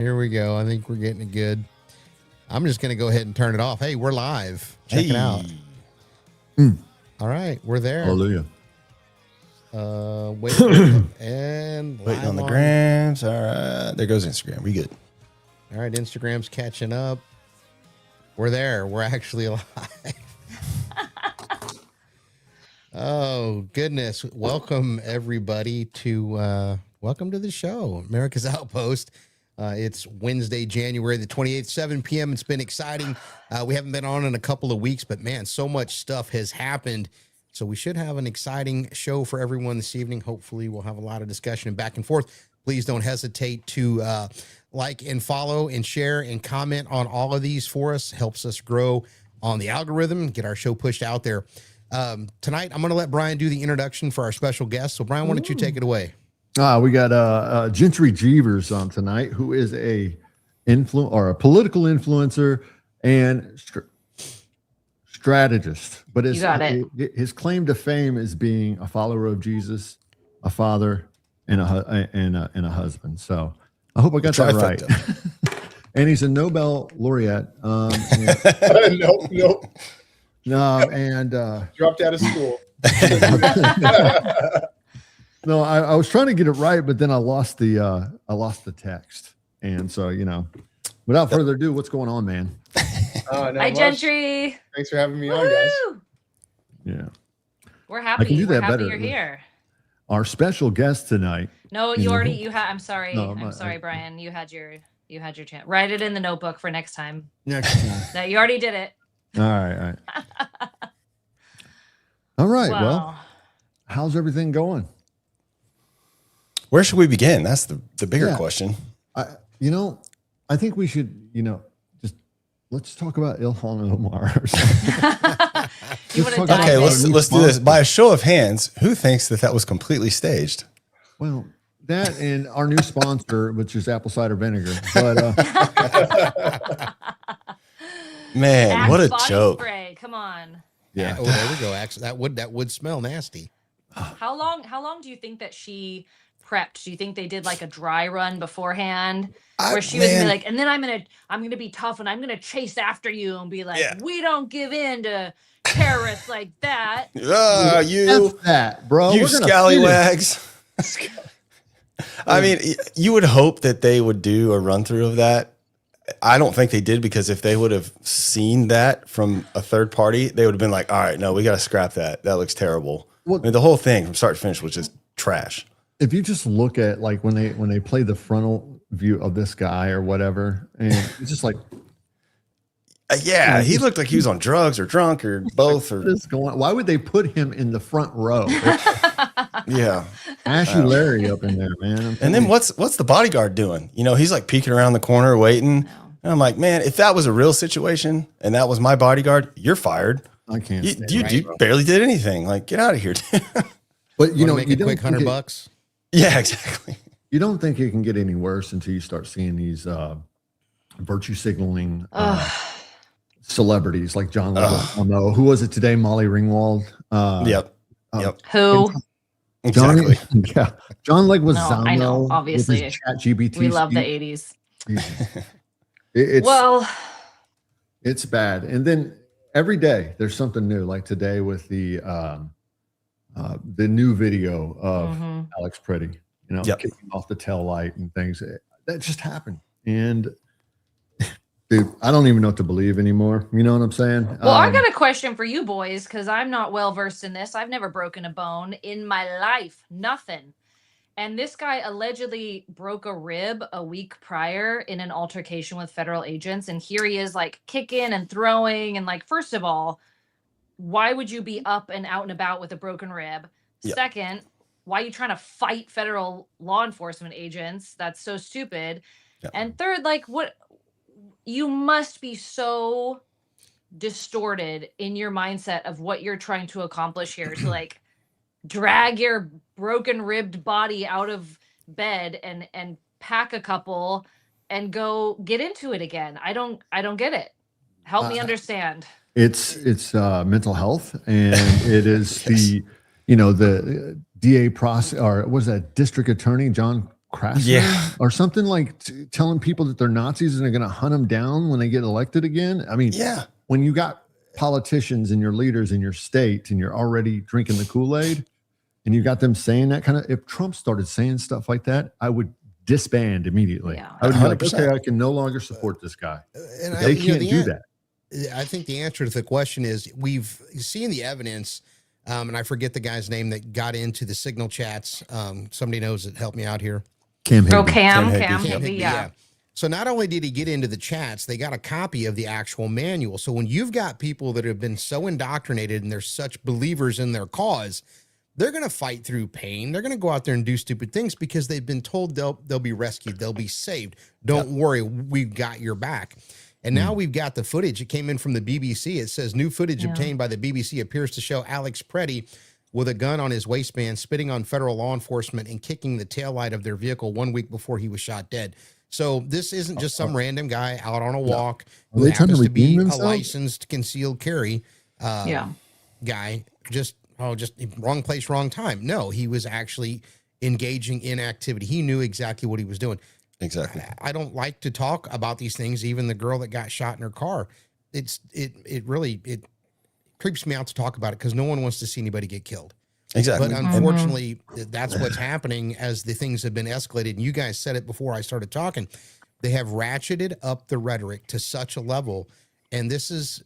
Here we go. I think we're getting it good. I'm just going to go ahead and turn it off. Hey, we're live. Check it out. All right, we're there. Hallelujah. Wait and waiting on the grams. All right, there goes Instagram. We good. All right, Instagram's catching up. We're there. We're actually live. Oh goodness! Welcome everybody to welcome to the show, America's Outpost. It's Wednesday, January the 28th, 7 p.m. It's been exciting. We haven't been on in a couple of weeks, but man, so much stuff has happened. So we should have an exciting show for everyone this evening. Hopefully we'll have a lot of discussion and back and forth. Please don't hesitate to like and follow and share and comment on all of these for us. Helps us grow on the algorithm, get our show pushed out there. Tonight, I'm going to let Brien do the introduction for our special guest. So Brien, why don't you take it away? We got Gentry Gevers on tonight, who is a political influencer and strategist. But his claim to fame is being a follower of Jesus, a father, and a husband. So I hope I got that right. And he's a Nobel laureate. Nope. No, and dropped out of school. No, I was trying to get it right, but then I lost the text. And so, without further ado, what's going on, man? Hi, Gentry. Thanks for having me on, guys. Yeah. We're happy. I can do that We're happy better. you're here. Our special guest tonight. No, I'm sorry. No, I'm sorry, Brien. You had your chance. Write it in the notebook for next time. Next time. No, you already did it. All right. All right. Well, how's everything going? Where should we begin? That's the bigger question. I think we should, just let's talk about Ilhan Omar. Okay, let's do this. By a show of hands, who thinks that was completely staged? Well, that and our new sponsor, which is apple cider vinegar. But man, Axe what a body joke! Spray. Come on. Yeah. Oh, there we go. Actually, that would smell nasty. How long do you think that she prepped? Do you think they did like a dry run beforehand, where she was gonna be like, and then I'm gonna be tough and I'm gonna chase after you and be like, we don't give in to terrorists like that. You that, bro. You scallywags. I mean, you would hope that they would do a run through of that. I don't think they did, because if they would have seen that from a third party, they would have been like, all right, no, we got to scrap that. That looks terrible. Well, I mean, the whole thing from start to finish was just trash. If you just look at like when they play the frontal view of this guy or whatever, and it's just like, he looked like he was on drugs or drunk or both. What is going on? Why would they put him in the front row? Yeah, Ashy Larry up in there, man. And then what's the bodyguard doing? He's like peeking around the corner waiting. And I'm like, man, if that was a real situation and that was my bodyguard, you're fired. I can't. You barely did anything. Like, get out of here. But you make a quick $100. Yeah, exactly. You don't think it can get any worse until you start seeing these virtue signaling celebrities like John Leguizamo. Who was it today? Molly Ringwald. Yep. Who? Exactly. John Leguizamo. I know, obviously. ChatGPT. We love the 80s. It's bad. And then every day there's something new. Like today with the new video of Alex Pretty, kicking off the tail light and things that just happened. And dude, I don't even know what to believe anymore. You know what I'm saying? Well, I got a question for you boys, because I'm not well versed in this. I've never broken a bone in my life. Nothing. And this guy allegedly broke a rib a week prior in an altercation with federal agents. And here he is like kicking and throwing. And like, first of all, why would you be up and out and about with a broken rib? Yep. Second, why are you trying to fight federal law enforcement agents? That's so stupid. Yep. And third, like, what? You must be so distorted in your mindset of what you're trying to accomplish here to like drag your broken ribbed body out of bed and pack a couple and go get into it again. I don't get it. Help me understand. It's mental health, and it is the DA process, or was that district attorney John Krasner or something like telling people that they're Nazis and they're going to hunt them down when they get elected again. I mean, when you got politicians and your leaders in your state and you're already drinking the Kool-Aid and you got them saying that kind of, if Trump started saying stuff like that, I would disband immediately. Yeah. I would be like, 100%. okay, I can no longer support this guy. And They can't do that. I think the answer to the question is we've seen the evidence, and I forget the guy's name that got into the signal chats. Somebody knows it. Help me out here. Cam Higby, Higby, yeah. So not only did he get into the chats, they got a copy of the actual manual. So when you've got people that have been so indoctrinated and they're such believers in their cause, they're going to fight through pain. They're going to go out there and do stupid things because they've been told they'll be rescued. They'll be saved. Don't worry. We've got your back. And now we've got the footage. It came in from the BBC. It says new footage obtained by the BBC appears to show Alex Preddy with a gun on his waistband, spitting on federal law enforcement and kicking the taillight of their vehicle 1 week before he was shot dead. So this isn't just some random guy out on a walk who happens to be a licensed concealed carry guy. Just wrong place, wrong time. No, he was actually engaging in activity. He knew exactly what he was doing. Exactly. I don't like to talk about these things. Even the girl that got shot in her car, it really creeps me out to talk about it because no one wants to see anybody get killed. Exactly. But unfortunately, that's what's happening as the things have been escalated. And you guys said it before I started talking. They have ratcheted up the rhetoric to such a level. And this is,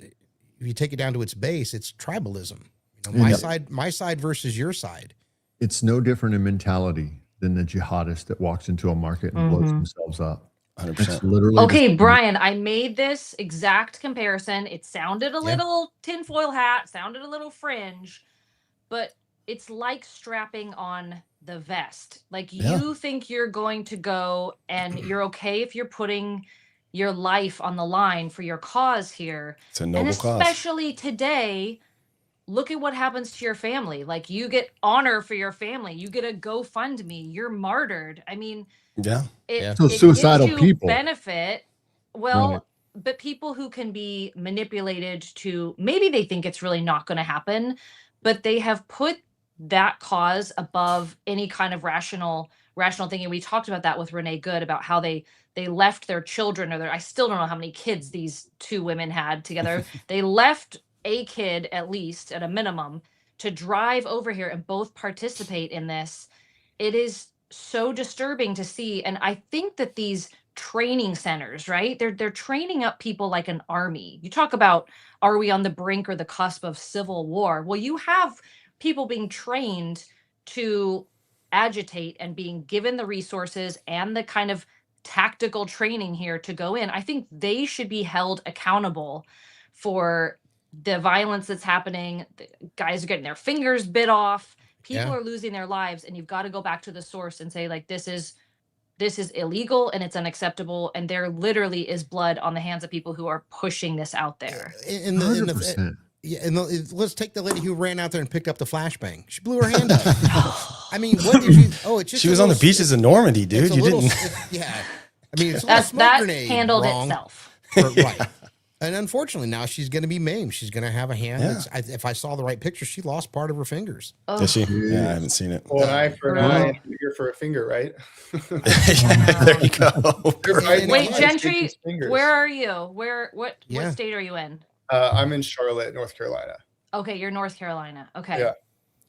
if you take it down to its base, it's tribalism. You know, my side versus your side. It's no different in mentality than the jihadist that walks into a market and blows themselves up. 100%. Literally. Okay, Brien, I made this exact comparison. It sounded a little tinfoil hat, sounded a little fringe, but it's like strapping on the vest. Like you think you're going to go and you're okay if you're putting your life on the line for your cause here. It's a noble cause. Especially today, look at what happens to your family. Like you get honor for your family. You get a GoFundMe. You're martyred. I mean, it suicidal gives you people benefit. Well, but people who can be manipulated to, maybe they think it's really not going to happen, but they have put that cause above any kind of rational thinking. We talked about that with Renee Good about how they left their children I still don't know how many kids these two women had together. They left a kid, at least at a minimum, to drive over here and both participate in this. It is so disturbing to see. And I think that these training centers, right? They're training up people like an army. You talk about, are we on the brink or the cusp of civil war? Well, you have people being trained to agitate and being given the resources and the kind of tactical training here to go in. I think they should be held accountable for the violence that's happening. The guys are getting their fingers bit off. People are losing their lives, and you've got to go back to the source and say, like, this is illegal and it's unacceptable. And there literally is blood on the hands of people who are pushing this out there. Let's take the lady who ran out there and picked up the flashbang. She blew her hand up. I mean, what did you? Oh, it's just she was on the beaches of Normandy, dude. You didn't. I mean, it's that handled itself. Right. And unfortunately, now she's going to be maimed. She's going to have a hand. Yeah. If I saw the right picture, she lost part of her fingers. Does she? Yeah, I haven't seen it. Well, an eye for an eye, and a finger for a finger, right? There you go. Wait, Gentry, where are you? What state are you in? I'm in Charlotte, North Carolina. Okay, you're North Carolina. Okay. Yeah.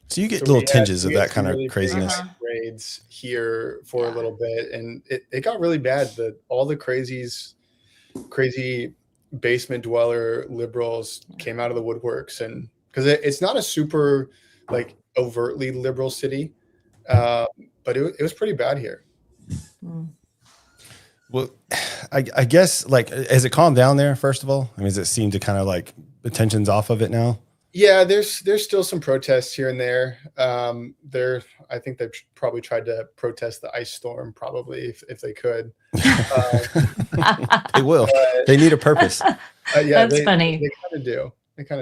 So you get little tinges of that kind of really craziness. Raids here for a little bit, and it got really bad. All the crazy basement dweller liberals came out of the woodworks, and because it's not a super like overtly liberal city, but it was pretty bad here. Well, I guess, like, has it calmed down there, first of all? I mean, does it seem to kind of like the tension's off of it now? Yeah, there's still some protests here and there. I think they've probably tried to protest the ice storm, probably if they could. They will. They need a purpose. That's funny. They kind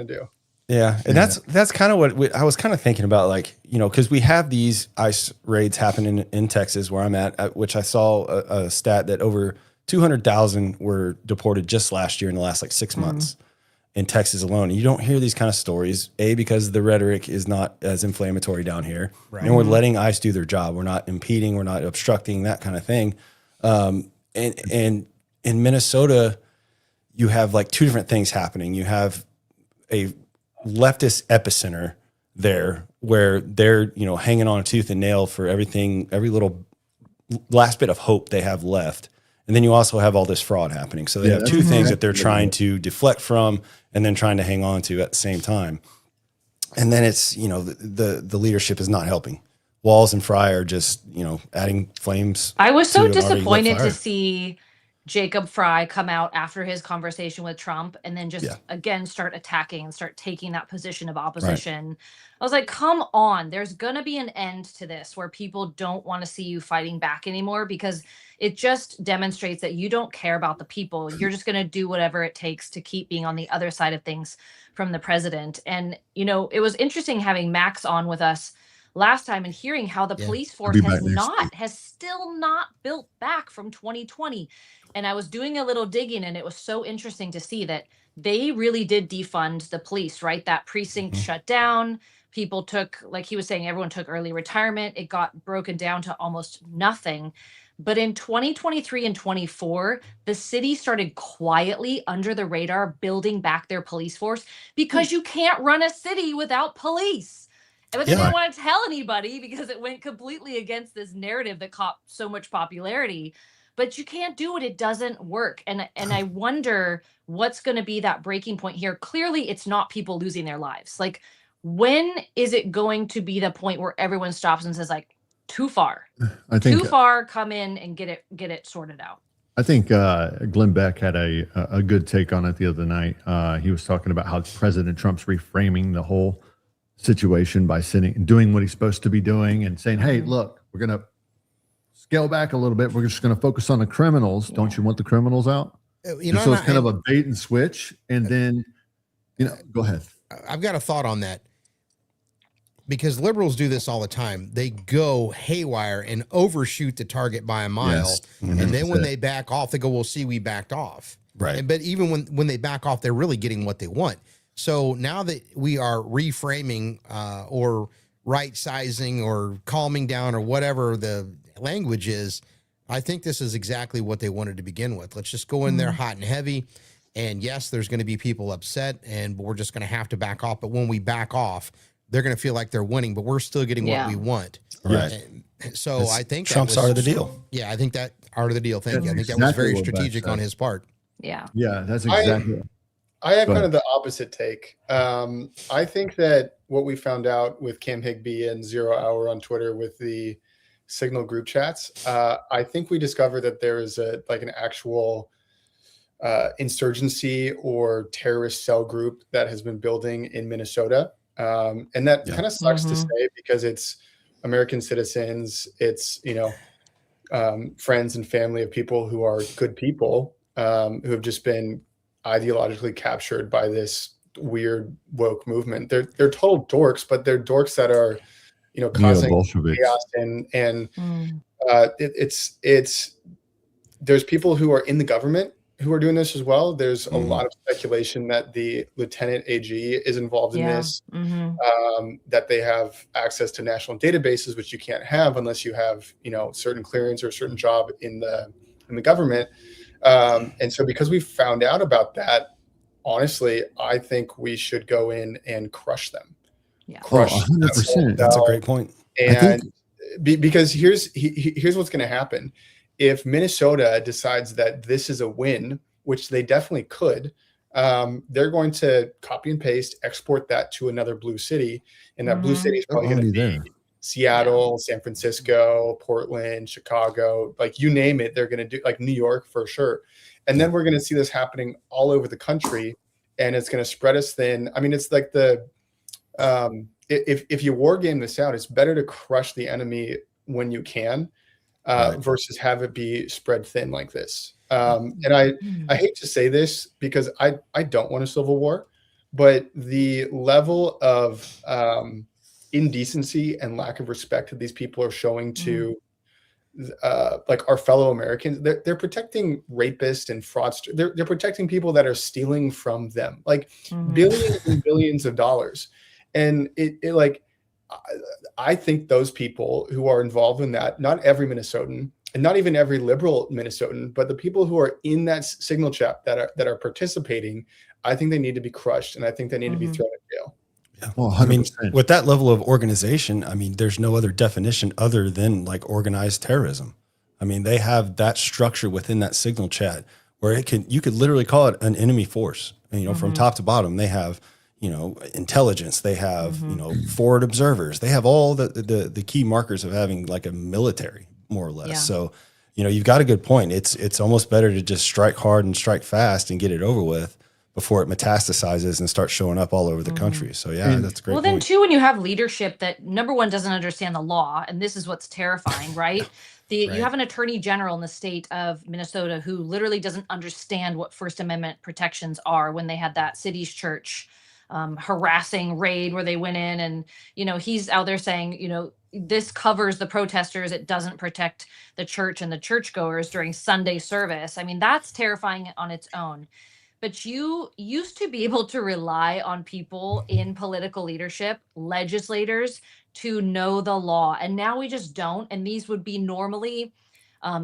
of do. Yeah, and that's kind of what I was kind of thinking about, like, you know, because we have these ICE raids happening in Texas where I'm at, which I saw a stat that over 200,000 were deported just last year in the last like 6 months. in Texas alone. And you don't hear these kind of stories, because the rhetoric is not as inflammatory down here. Right. And we're letting ICE do their job. We're not impeding, we're not obstructing, that kind of thing. And in Minnesota, you have like two different things happening. You have a leftist epicenter there where they're, hanging on a tooth and nail for everything, every little last bit of hope they have left. And then you also have all this fraud happening. So they have two things that they're trying to deflect from and then trying to hang on to at the same time. And then it's, the leadership is not helping. Walz and Fry are just, adding flames. I was so disappointed to see Jacob Fry come out after his conversation with Trump and then just again start attacking and start taking that position of opposition. Right. I was like, come on, there's going to be an end to this where people don't want to see you fighting back anymore, because it just demonstrates that you don't care about the people. You're just going to do whatever it takes to keep being on the other side of things from the president. And, it was interesting having Max on with us last time and hearing how the police force has still not built back from 2020. And I was doing a little digging, and it was so interesting to see that they really did defund the police, right? That precinct shut down. People took, like he was saying, everyone took early retirement. It got broken down to almost nothing. But in 2023 and 24, the city started quietly under the radar building back their police force, because you can't run a city without police. But they didn't want to tell anybody because it went completely against this narrative that caught so much popularity. But you can't do it. It doesn't work. And I wonder what's going to be that breaking point here. Clearly, it's not people losing their lives. Like, when is it going to be the point where everyone stops and says, like, too far? I think too far, come in and get it sorted out. I think Glenn Beck had a good take on it the other night. He was talking about how President Trump's reframing the whole situation by doing what he's supposed to be doing and saying, hey, look, we're going to scale back a little bit. We're just going to focus on the criminals. Don't you want the criminals out? So it's kind of a bait and switch. And then, go ahead. I've got a thought on that, because liberals do this all the time. They go haywire and overshoot the target by a mile. Yes. And then when they back off, they go, well, see, we backed off. Right. But even when they back off, they're really getting what they want. So now that we are reframing or right sizing or calming down or whatever the language is, I think this is exactly what they wanted to begin with. Let's just go in there hot and heavy. And yes, there's going to be people upset, and we're just going to have to back off. But when we back off, they're going to feel like they're winning, but we're still getting what we want. Right. So I think Trump's art of the deal. Yeah, I think that art of the deal. Thank you. I think that was very strategic on his part. Yeah. Yeah, that's exactly. I have kind of the opposite take. I think that what we found out with Cam Higbee and 0 Hour on Twitter with the Signal group chats, I think we discovered that there is an actual insurgency or terrorist cell group that has been building in Minnesota. And that kind of sucks to say, because it's American citizens, it's, friends and family of people who are good people, who have just been ideologically captured by this weird woke movement. They're total dorks, but they're dorks that are, causing chaos and it's there's people who are in the government who are doing this as well. There's a lot of speculation that the Lieutenant AG is involved in this, that they have access to national databases, which you can't have unless you have, certain clearance or a certain job in the government. And so because we found out about that, honestly, I think we should go in and crush them. Yeah. Crush. 100%. That's a great point. And because here's what's going to happen. If Minnesota decides that this is a win, which they definitely could, they're going to copy and paste, export that to another blue city. And that blue city is probably going to be Seattle, San Francisco, Portland, Chicago, like you name it. They're going to do, like New York for sure. And then we're going to see this happening all over the country, and it's going to spread us thin. I mean, it's like if you war game this out, it's better to crush the enemy when you can, versus have it be spread thin like this. And I hate to say this because I don't want a civil war, but the level of indecency and lack of respect that these people are showing to like our fellow Americans. They're protecting rapists and fraudsters. They're protecting people that are stealing from them, like billions and billions of dollars. And it like, I think those people who are involved in that, not every Minnesotan, and not even every liberal Minnesotan, but the people who are in that signal chat that are participating, I think they need to be crushed, and I think they need to be thrown in jail. Yeah. Well, I mean, with that level of organization, I mean, there's no other definition other than like organized terrorism. I mean, they have that structure within that signal chat where you could literally call it an enemy force. And, you know, from top to bottom, they have, you know, intelligence, they have, you know, forward observers, they have all the key markers of having like a military, more or less. Yeah. So, you know, you've got a good point. It's almost better to just strike hard and strike fast and get it over with before it metastasizes and starts showing up all over the country. So yeah, that's a great. Well, then too, when you have leadership that, number one, doesn't understand the law, and this is what's terrifying, right? You have an attorney general in the state of Minnesota who literally doesn't understand what First Amendment protections are when they had that city's church harassing raid where they went in, and, you know, he's out there saying, you know, this covers the protesters. It doesn't protect the church and the churchgoers during Sunday service. I mean, that's terrifying on its own. But you used to be able to rely on people in political leadership, legislators, to know the law. And now we just don't. And these would be normally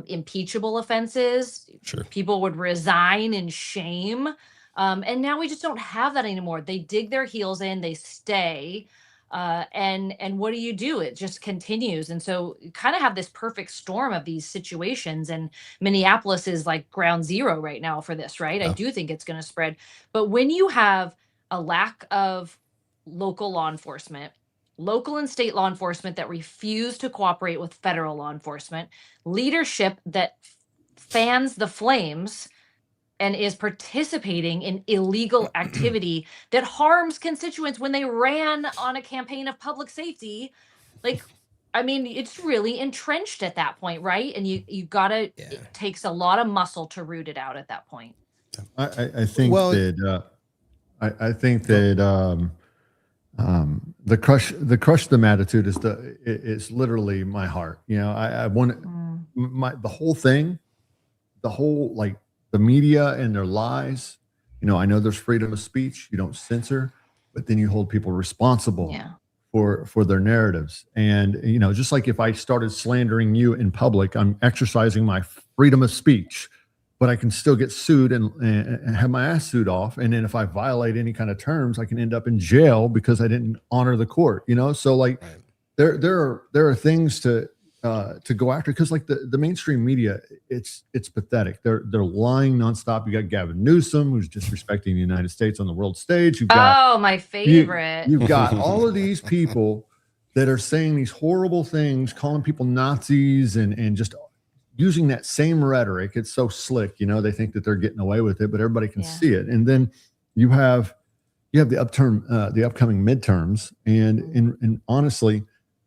impeachable offenses. Sure. People would resign in shame. And now we just don't have that anymore. They dig their heels in, they stay. And what do? It just continues. And so you kind of have this perfect storm of these situations, and Minneapolis is like ground zero right now for this, right? Yeah. I do think it's going to spread. But when you have a lack of local law enforcement, local and state law enforcement that refuse to cooperate with federal law enforcement, leadership that fans the flames and is participating in illegal activity that harms constituents when they ran on a campaign of public safety. Like, I mean, it's really entrenched at that point, right? And you gotta, it takes a lot of muscle to root it out at that point. I think I think that the crush them attitude is literally my heart. You know, I want the whole thing, like, the media and their lies. You know, I know there's freedom of speech. You don't censor, but then you hold people responsible for their narratives. And, you know, just like if I started slandering you in public, I'm exercising my freedom of speech, but I can still get sued and have my ass sued off. And then if I violate any kind of terms, I can end up in jail because I didn't honor the court, you know? So like there are things to go after, because like the mainstream media, it's pathetic. They're lying nonstop. You got Gavin Newsom, who's disrespecting the United States on the world stage. You've got, my favorite. You've got all of these people that are saying these horrible things, calling people Nazis, and just using that same rhetoric. It's so slick, you know. They think that they're getting away with it, but everybody can see it. And then you have the upcoming midterms, and honestly,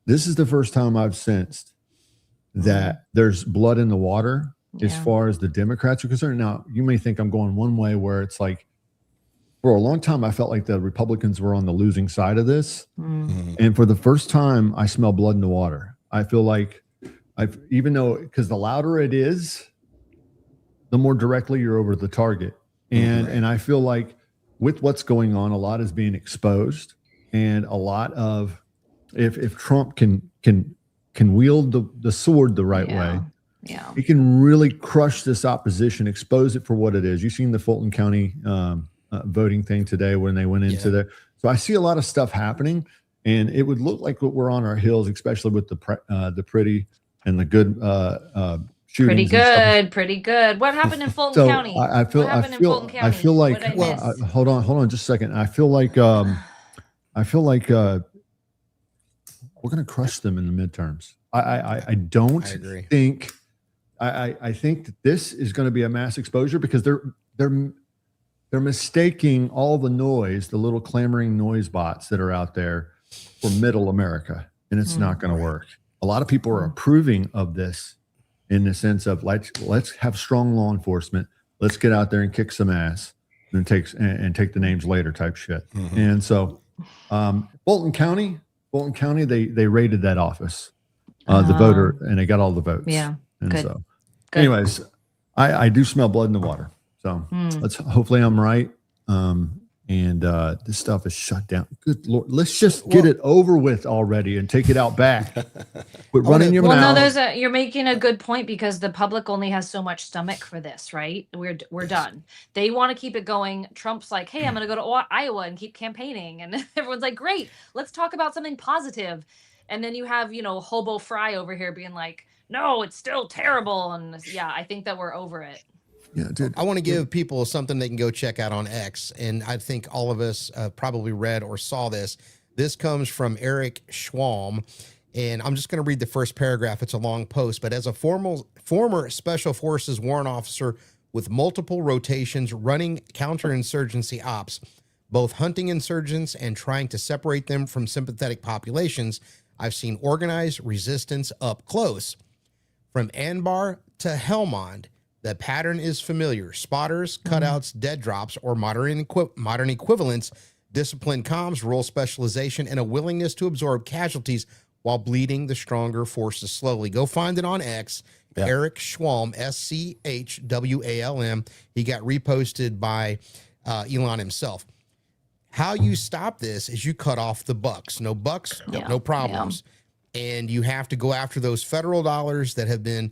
this is the first time I've sensed that there's blood in the water as far as the Democrats are concerned. Now, you may think I'm going one way, where it's like, for a long time, I felt like the Republicans were on the losing side of this. And for the first time, I smell blood in the water. I feel like because the louder it is, the more directly you're over the target. And I feel like with what's going on, a lot is being exposed, and a lot of, if Trump can wield the sword the right way, he can really crush this opposition, expose it for what it is. You've seen the Fulton County voting thing today when they went into there. So I see a lot of stuff happening, and it would look like we're on our heels, especially with the pretty and the good shootings. Pretty good. What happened in Fulton County? I feel like hold on just a second. I feel like we're going to crush them in the midterms. I don't think. I think that this is going to be a mass exposure, because they're mistaking all the noise, the little clamoring noise bots that are out there, for middle America, and it's not going to work. A lot of people are approving of this, in the sense of let's have strong law enforcement. Let's get out there and kick some ass, and take the names later type shit. And so, Fulton County, they raided that office. the voter, and they got all the votes. Yeah. And Good. so, Good. anyways, I do smell blood in the water. So hopefully I'm right. And this stuff is shut down. Good Lord. Let's just get it over with already and take it out back. Quit running your mouth. No, you're making a good point, because the public only has so much stomach for this, right? We're done. They want to keep it going. Trump's like, hey, I'm going to go to Iowa and keep campaigning. And everyone's like, great, let's talk about something positive. And then you have, Hobo Fry over here being like, no, it's still terrible. And yeah, I think that we're over it. Yeah, dude. I want to give people something they can go check out on X. And I think all of us probably read or saw this. This comes from Eric Schwalm. And I'm just going to read the first paragraph. It's a long post. But as a former Special Forces warrant officer with multiple rotations running counterinsurgency ops, both hunting insurgents and trying to separate them from sympathetic populations, I've seen organized resistance up close. From Anbar to Helmand, the pattern is familiar. Spotters, cutouts, dead drops, or modern equivalents, disciplined comms, role specialization, and a willingness to absorb casualties while bleeding the stronger forces slowly. Go find it on X. Yeah. Eric Schwalm, SCHWALM. He got reposted by Elon himself. How you stop this is you cut off the bucks. No bucks, no problems. Yeah. And you have to go after those federal dollars that have been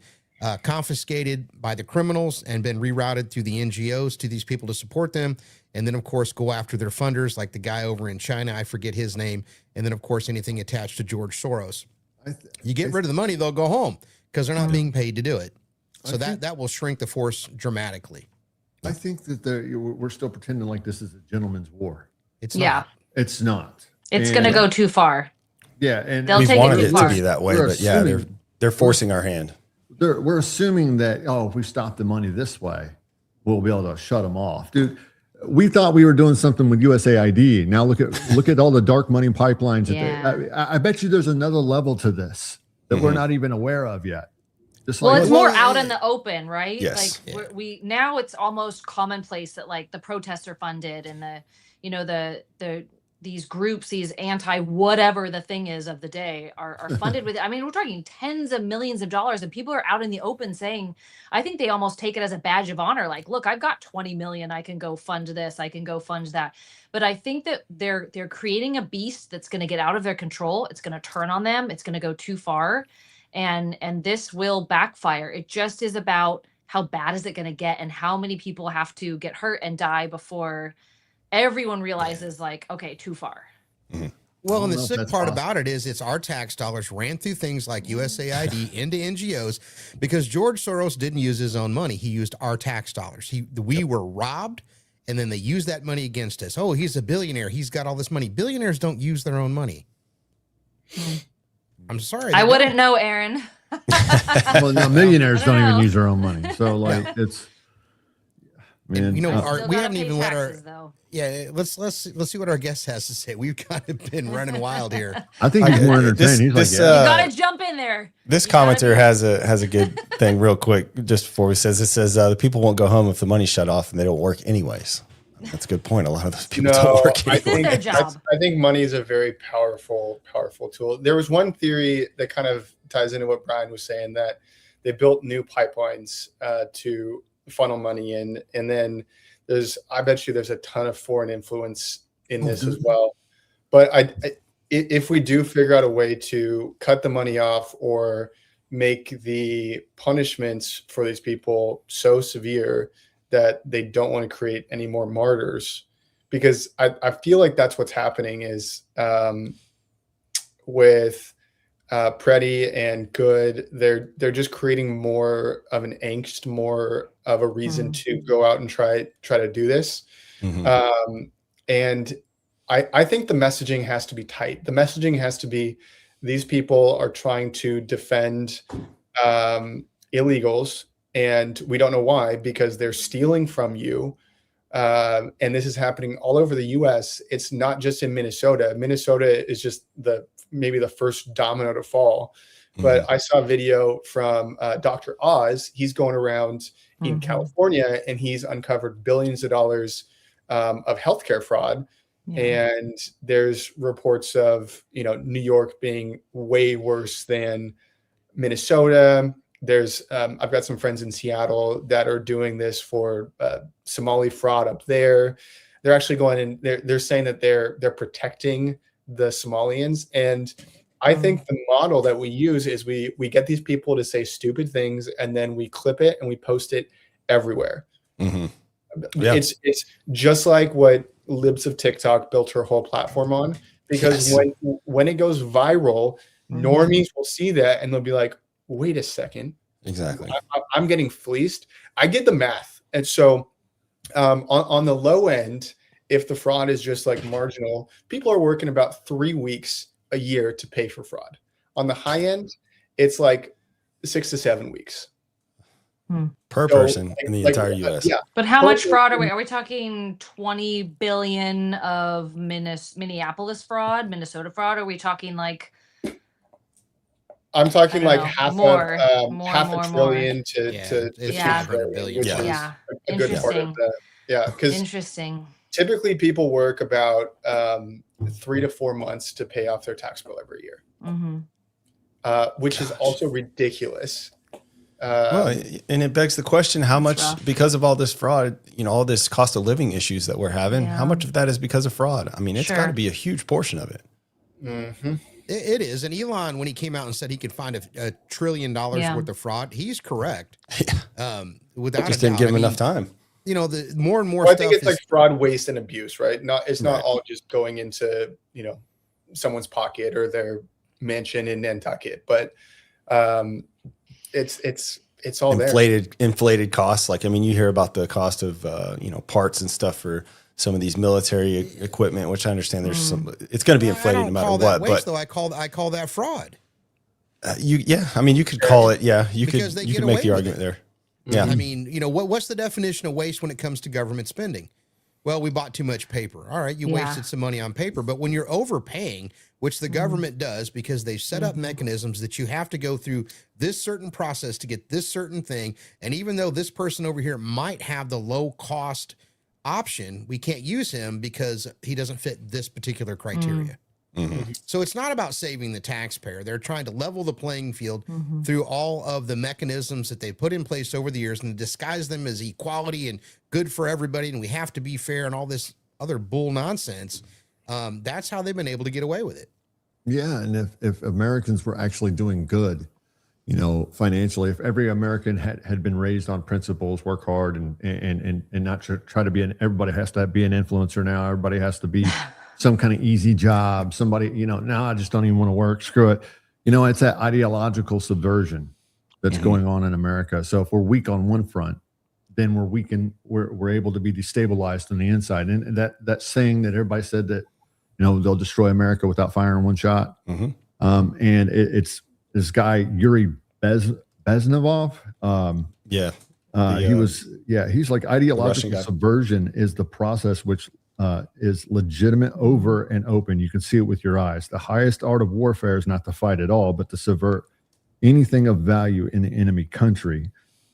confiscated by the criminals and been rerouted through the NGOs to these people to support them. And then, of course, go after their funders, like the guy over in China. I forget his name. And then, of course, anything attached to George Soros. You get rid of the money, they'll go home because they're not being paid to do it. So that will shrink the force dramatically. I think that we're still pretending like this is a gentleman's war. It's not. It's not. It's going to go too far. Yeah, and they'll we've take wanted it to be that way, but they're forcing our hand. We're assuming that, if we stop the money this way, we'll be able to shut them off. Dude, we thought we were doing something with USAID. Now look at all the dark money pipelines. I bet you there's another level to this that we're not even aware of yet. It's more out in the open, right? Yes. Like now it's almost commonplace that like the protests are funded and these groups, these anti-whatever the thing is of the day are funded with, I mean, we're talking tens of millions of dollars, and people are out in the open saying, I think they almost take it as a badge of honor. Like, look, I've got 20 million. I can go fund this. I can go fund that. But I think that they're creating a beast that's going to get out of their control. It's going to turn on them. It's going to go too far. And this will backfire. It just is about how bad is it going to get and how many people have to get hurt and die before everyone realizes, like, okay, too far. Mm-hmm. Well, and the sick part about it is it's our tax dollars ran through things like USAID into NGOs because George Soros didn't use his own money. He used our tax dollars. We were robbed, and then they used that money against us. Oh, he's a billionaire. He's got all this money. Billionaires don't use their own money. I'm sorry. I wouldn't know, Aaron. Well, no, millionaires don't even use their own money. So, like, it's... Man, we haven't even let our let's see what our guest has to say. We've kind of been running wild here. I think he's more entertaining. You gotta jump in there. This commenter has a good thing real quick just before he says the people won't go home if the money's shut off and they don't work anyways. That's a good point. A lot of those people don't work anyways. I think money is a very powerful tool. There was one theory that kind of ties into what Brien was saying, that they built new pipelines to funnel money in, and then I bet you there's a ton of foreign influence in this as well. But if we do figure out a way to cut the money off or make the punishments for these people so severe that they don't want to create any more martyrs, because I feel like that's what's happening is with Pretty and Good, they're just creating more of an angst, more of a reason to go out and try to do this. And I think the messaging has to be tight. The messaging has to be, these people are trying to defend illegals, and we don't know why, because they're stealing from you. And this is happening all over the US. It's not just in Minnesota. Minnesota is just maybe the first domino to fall. But I saw a video from Dr. Oz. He's going around in California, and he's uncovered billions of dollars of healthcare fraud. And there's reports of, New York being way worse than Minnesota. There's I've got some friends in Seattle that are doing this for Somali fraud up there. They're actually going in. They're saying that they're protecting the Somalians, and I think the model that we use is we get these people to say stupid things, and then we clip it and we post it everywhere. Mm-hmm. Yeah. It's just like what Libs of TikTok built her whole platform on, because when it goes viral, normies will see that and they'll be like, wait a second. Exactly. I'm getting fleeced. I did the math. And so on the low end, if the fraud is just like marginal, people are working about 3 weeks a year to pay for fraud. On the high end, it's like 6 to 7 weeks. Per person in the entire US. Yeah. But how much fraud are we? Are we talking 20 billion of Minneapolis fraud, Minnesota fraud? Or are we talking like? I'm talking like half more, a trillion to 500 billion. which is a good part of that. Yeah, because interesting. Typically people work about 3 to 4 months to pay off their tax bill every year, which is also ridiculous. Well, and it begs the question, how much, because of all this fraud, all this cost of living issues that we're having, how much of that is because of fraud? I mean, it's got to be a huge portion of it. Mm-hmm. It is. And Elon, when he came out and said he could find $1 trillion worth of fraud, he's correct. Without just didn't give him enough time. The more and more stuff. I think it's like fraud, waste, and abuse, right? It's not all just going into, someone's pocket or their mansion in Nantucket, but it's all inflated costs. Like, I mean, you hear about the cost of parts and stuff for some of these military equipment, which I understand there's it's going to be inflated no matter what. Waste, though I call that fraud. You could call it. Yeah, you could make the argument there. Yeah, I mean, what's the definition of waste when it comes to government spending? Well, we bought too much paper. All right, you wasted some money on paper. But when you're overpaying, which the government does because they've set up mechanisms that you have to go through this certain process to get this certain thing, and even though this person over here might have the low cost option, we can't use him because he doesn't fit this particular criteria. So it's not about saving the taxpayer. They're trying to level the playing field through all of the mechanisms that they put in place over the years and disguise them as equality and good for everybody. And we have to be fair and all this other bull nonsense. That's how they've been able to get away with it. Yeah. And if Americans were actually doing good, financially, if every American had been raised on principles, work hard and not try to be everybody has to be an influencer now. Everybody has to be some kind of easy job. Somebody, now I just don't even want to work. Screw it. It's that ideological subversion that's going on in America. So if we're weak on one front, then we're weak and we're able to be destabilized on the inside. And that saying that everybody said that, they'll destroy America without firing one shot. And it's this guy, Yuri Bezmenov. He's like ideological subversion is the process which is legitimate, over and open. You can see it with your eyes. The highest art of warfare is not to fight at all, but to subvert anything of value in the enemy country.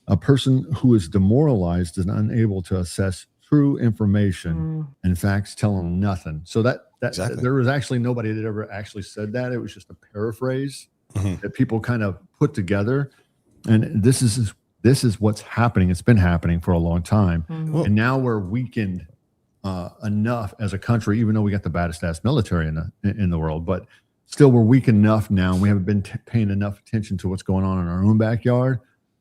A person who is demoralized is unable to assess true information and facts tell them nothing. So that there was actually nobody that ever actually said that. It was just a paraphrase that people kind of put together. And this is what's happening. It's been happening for a long time. And now we're weakened enough as a country, even though we got the baddest ass military in the world, but still we're weak enough now. And we haven't been paying enough attention to what's going on in our own backyard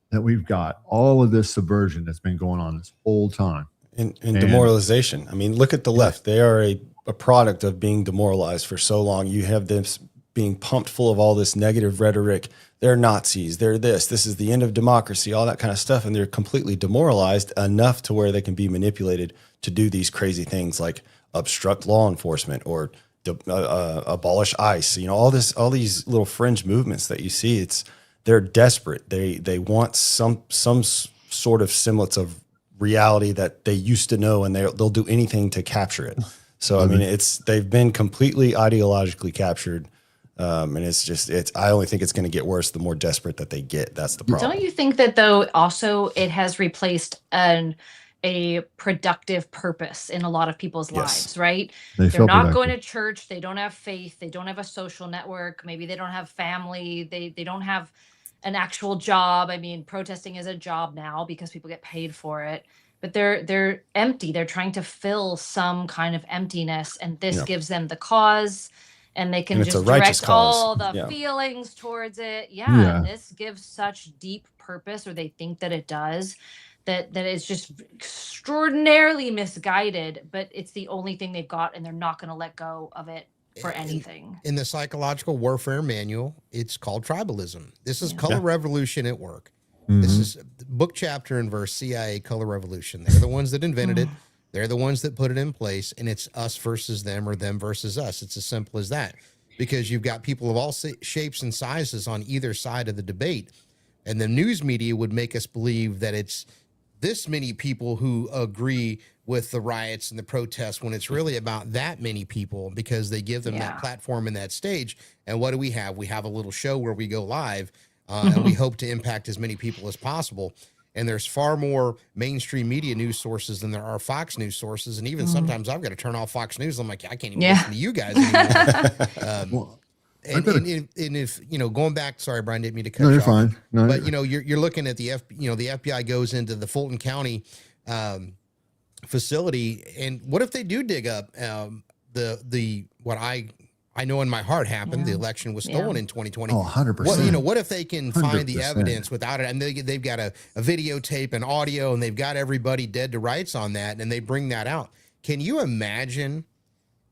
that we've got all of this subversion that's been going on this whole time. And demoralization. I mean, look at the left. They are a product of being demoralized for so long. You have this being pumped full of all this negative rhetoric. They're Nazis. They're this. This is the end of democracy, all that kind of stuff. And they're completely demoralized enough to where they can be manipulated to do these crazy things like obstruct law enforcement or abolish ICE. All these little fringe movements that you see, they're desperate. They want some sort of semblance of reality that they used to know, and they'll do anything to capture it. So, I mean, they've been completely ideologically captured. And I only think it's going to get worse the more desperate that they get. That's the problem. Don't you think that, though, also it has replaced a productive purpose in a lot of people's lives, right? They're not going to church. They don't have faith. They don't have a social network. Maybe they don't have family. They don't have an actual job. I mean, protesting is a job now because people get paid for it, but they're empty. They're trying to fill some kind of emptiness, and this gives them the cause, and they can just direct all the feelings towards it. And this gives such deep purpose, or they think that it does, that it's just extraordinarily misguided, but it's the only thing they've got, and they're not going to let go of it for anything. In the psychological warfare manual, it's called tribalism. This is color revolution at work. This is book, chapter, and verse, CIA color revolution. They're the ones that invented it. They're the ones that put it in place, and it's us versus them, or them versus us. It's as simple as that, because you've got people of all shapes and sizes on either side of the debate, and the news media would make us believe that it's this many people who agree with the riots and the protests, when it's really about that many people, because they give them that platform and that stage. And what do? We have a little show where we go live, and we hope to impact as many people as possible. And there's far more mainstream media news sources than there are Fox News sources. And even sometimes I've got to turn off Fox News. I'm like, I can't even listen to you guys anymore. And if, going back, sorry, Brien, didn't mean to cut you off. No, you're fine. No, but, you're looking at the FBI goes into the Fulton County facility. And what if they do dig up what I know in my heart happened? The election was stolen in 2020. Oh, 100%. What if they can find the 100%. evidence without it? And they've got a videotape and audio, and they've got everybody dead to rights on that, and they bring that out. Can you imagine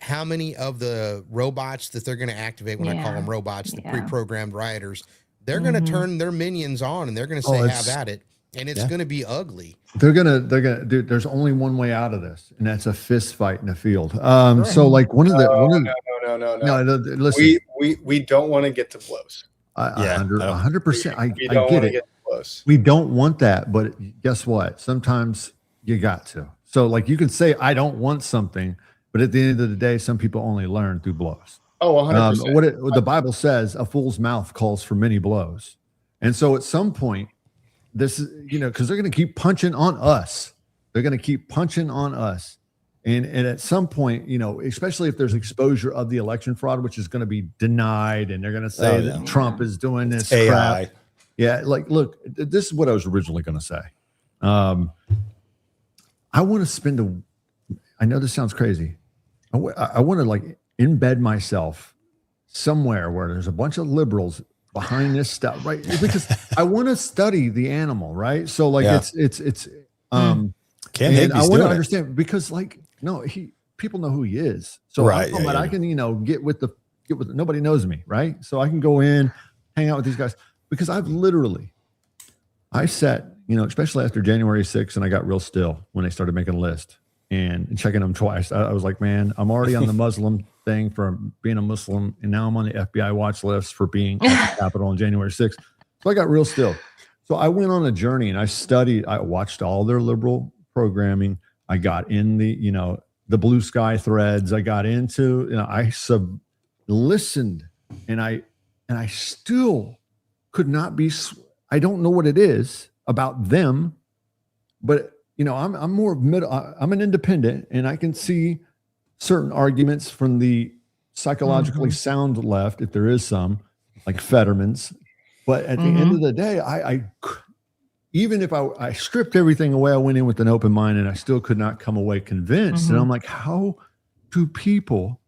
how many of the robots that they're going to activate, when I call them robots, the pre-programmed rioters, they're going to turn their minions on, and they're going to say, have at it. And it's going to be ugly. They're gonna, dude, there's only one way out of this, and that's a fist fight in the field. So like no, listen, we don't want to get to blows. 100%. I don't get it. We don't want that, but guess what? Sometimes you got to. So like you can say, I don't want something, but at the end of the day, some people only learn through blows. Oh, 100%. What the Bible says, a fool's mouth calls for many blows. And so at some point, this is, because they're going to keep punching on us. They're going to keep punching on us. And at some point, especially if there's exposure of the election fraud, which is going to be denied, and they're going to say that Trump is doing this AI. crap. Yeah, like, look, this is what I was originally going to say. I want to I know this sounds crazy. I want to like embed myself somewhere where there's a bunch of liberals behind this stuff, right? Because I want to study the animal, right? So like it's and I want to understand, because like, people know who he is. So I can, get with nobody knows me, right? So I can go in, hang out with these guys, because I sat, especially after January 6th, and I got real still when they started making a list and checking them twice. I was like, man, I'm already on the Muslim thing for being a Muslim, and now I'm on the FBI watch list for being at the Capitol on January 6th. So I got real still. So I went on a journey, and I watched all their liberal programming. I got in the blue sky threads. I got into, I listened, and I still could not be, I don't know what it is about them, but I'm more middle. I'm an independent, and I can see certain arguments from the psychologically sound left, if there is some, like Fetterman's. But at the end of the day, I even if I stripped everything away, I went in with an open mind, and I still could not come away convinced. And I'm like, how do people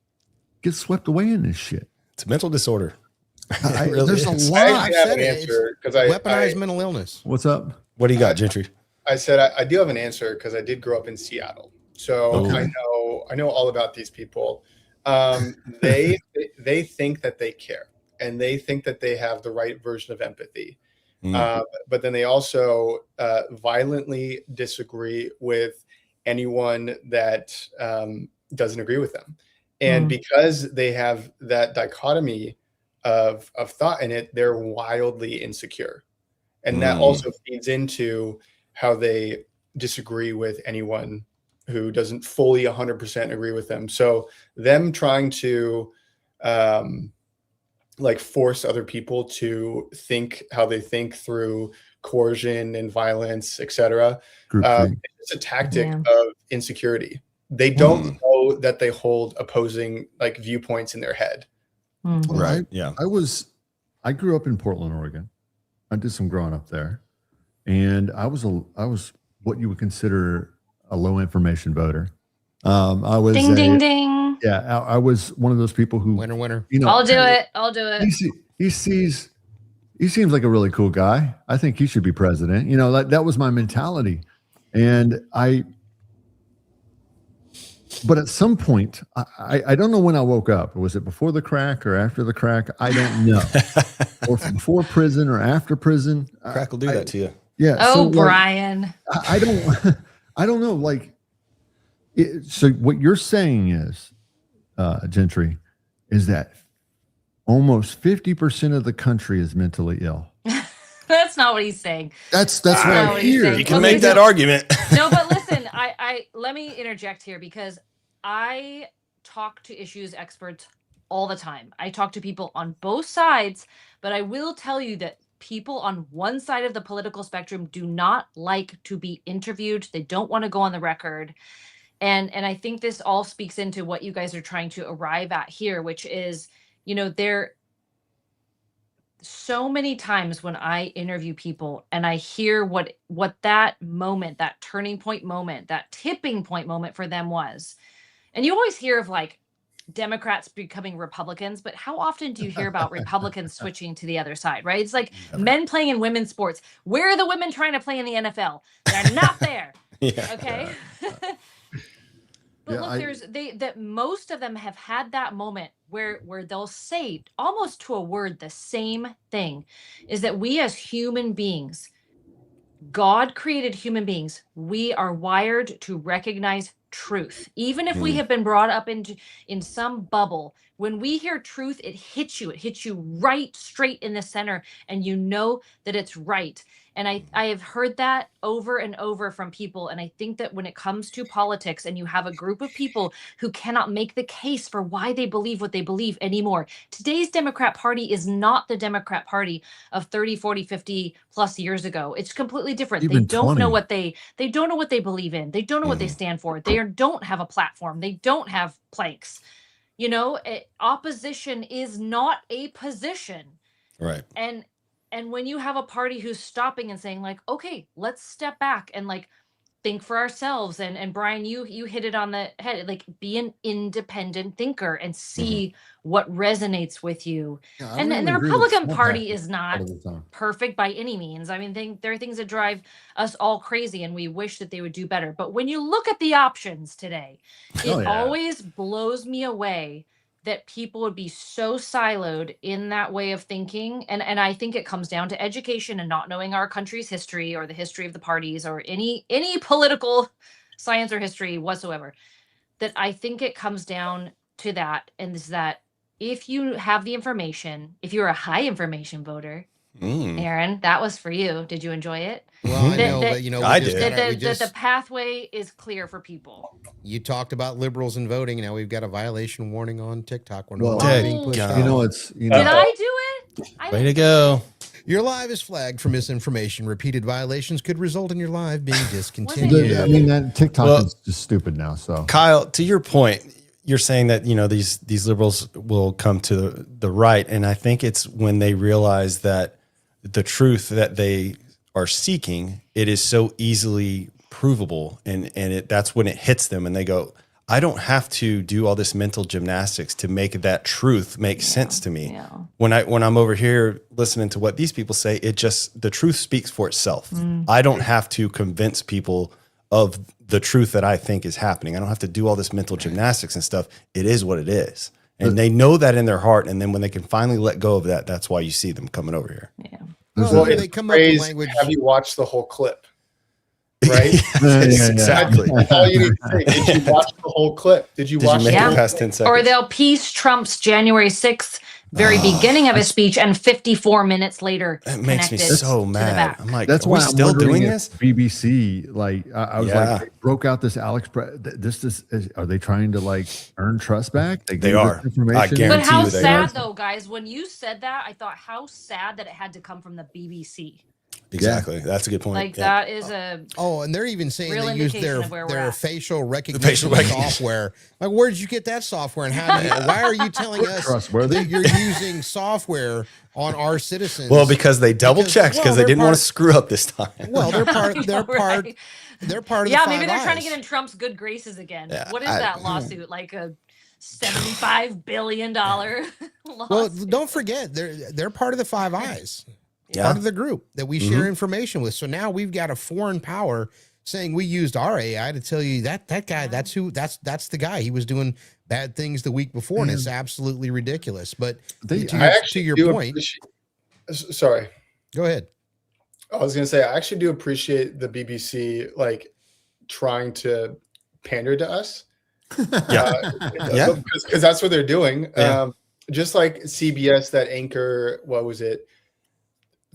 get swept away in this shit? It's a mental disorder. There's a lot. I have an answer, because weaponized mental illness. What's up? What do you got, Gentry? I said I do have an answer, because I did grow up in Seattle, so I know all about these people. They think that they care, and they think that they have the right version of empathy, but then they also violently disagree with anyone that doesn't agree with them, and because they have that dichotomy of thought in it, they're wildly insecure, and that also feeds into how they disagree with anyone who doesn't fully 100% agree with them. So them trying to like force other people to think how they think through coercion and violence, etc. It's a tactic of insecurity. They don't know that they hold opposing like viewpoints in their head. Right. Yeah. I grew up in Portland, Oregon. did some growing up there, and I was what you would consider a low information voter. I was ding ding. Yeah, I was one of those people who winner. You know, I'll do it. He seems like a really cool guy. I think he should be president. You know, that was my mentality, but at some point, I don't know when I woke up. Was it before the crack or after the crack? I don't know. Or before prison or after prison. Crack will do that to you. Yeah. Oh, so, Brien. I don't know. Like, so what you're saying is, Gentry, is that almost 50% of the country is mentally ill. That's not what he's saying. That's what I hear. You can make that argument. No, but listen, I let me interject here because I talk to issues experts all the time. I talk to people on both sides, but I will tell you that people on one side of the political spectrum do not like to be interviewed. They don't want to go on the record. And I think this all speaks into what you guys are trying to arrive at here, which is, you know, there so many times when I interview people and I hear what that moment, that turning point moment, that tipping point moment for them was. And you always hear of like Democrats becoming Republicans, but how often do you hear about Republicans switching to the other side, right? It's like men playing in women's sports. Where are the women trying to play in the NFL? They're not there. Yeah. Okay. But Yeah, look, that most of them have had that moment where they'll say almost to a word the same thing, is that we as human beings, God created human beings. We are wired to recognize truth. Even if we have been brought up in some bubble, when we hear truth, it hits you right straight in the center, and you know that it's right. And I have heard that over and over from people. And I think that when it comes to politics and you have a group of people who cannot make the case for why they believe what they believe anymore, today's Democrat Party is not the Democrat Party of 30, 40, 50 plus years ago. It's completely different. Even They don't 20. know what they don't know what they believe in. They don't know what they stand for. They don't have a platform. They don't have planks. You know, opposition is not a position. Right. And when you have a party who's stopping and saying like, okay, let's step back and like think for ourselves. And Brien, you hit it on the head, like be an independent thinker and see what resonates with you. Yeah, And the agree with Republican Snapback Party is not all the time. perfect by any means. I mean, there are things that drive us all crazy and we wish that they would do better. But when you look at the options today, it always blows me away that people would be so siloed in that way of thinking. And I think it comes down to education and not knowing our country's history or the history of the parties or any political science or history whatsoever. That I think it comes down to that. And is that if you have the information, if you're a high information voter, Aaron, that was for you. Did you enjoy it? Well, I know, but you know, I did. The pathway is clear for people. You talked about liberals and voting. Now we've got a violation warning on TikTok. We're Well, being pushed God. out. You know, Did I do it? Way to go. Your live is flagged for misinformation. Repeated violations could result in your live being discontinued. I mean, that TikTok is just stupid now. So, Kyle, to your point, you're saying that, you know, these liberals will come to the right. And I think it's when they realize that the truth that they are seeking, it is so easily provable. And that's when it hits them and they go, I don't have to do all this mental gymnastics to make that truth make sense to me. Yeah. When I'm over here listening to what these people say, the truth speaks for itself. I don't have to convince people of the truth that I think is happening. I don't have to do all this mental gymnastics and stuff. It is what it is. And they know that in their heart. And then when they can finally let go of that, that's why you see them coming over here. Yeah. Well, they come up with Phrase, language. have you watched the whole clip? Right? Exactly. That's all you need to say. Did you watch the whole clip? Did you watch make the it whole past 10 seconds? Or they'll piece Trump's January 6th very beginning of his speech, and 54 minutes later, That makes me connected so to the mad. back. I'm like, that's are why we I'm still wondering doing if this? BBC, like, I was Yeah. like, they broke out this Alex. Are they trying to like earn trust back? They gave are. this information? I guarantee But how you they sad, are. though, guys, when you said that, I thought how sad that it had to come from the BBC. Exactly. That's a good point. Like that is a and they're even saying real they use indication of where we're their at. facial recognition software. Like, where did you get that software? And why are you telling us that you're using software on our citizens? Well, because they double checked because they didn't want to screw up this time. Well, they're part of the Yeah, Five maybe they're Eyes. trying to get in Trump's good graces again. Yeah, What is that lawsuit? Like a $75 billion lawsuit? Well, don't forget they're part of the Five Eyes. Part of the group that we share information with. So now we've got a foreign power saying we used our AI to tell you that guy, that's the guy. He was doing bad things the week before, and it's absolutely ridiculous. But to your point, sorry, go ahead. I was going to say, I actually do appreciate the BBC like trying to pander to us. Because that's what they're doing. Just like CBS, that anchor, what was it?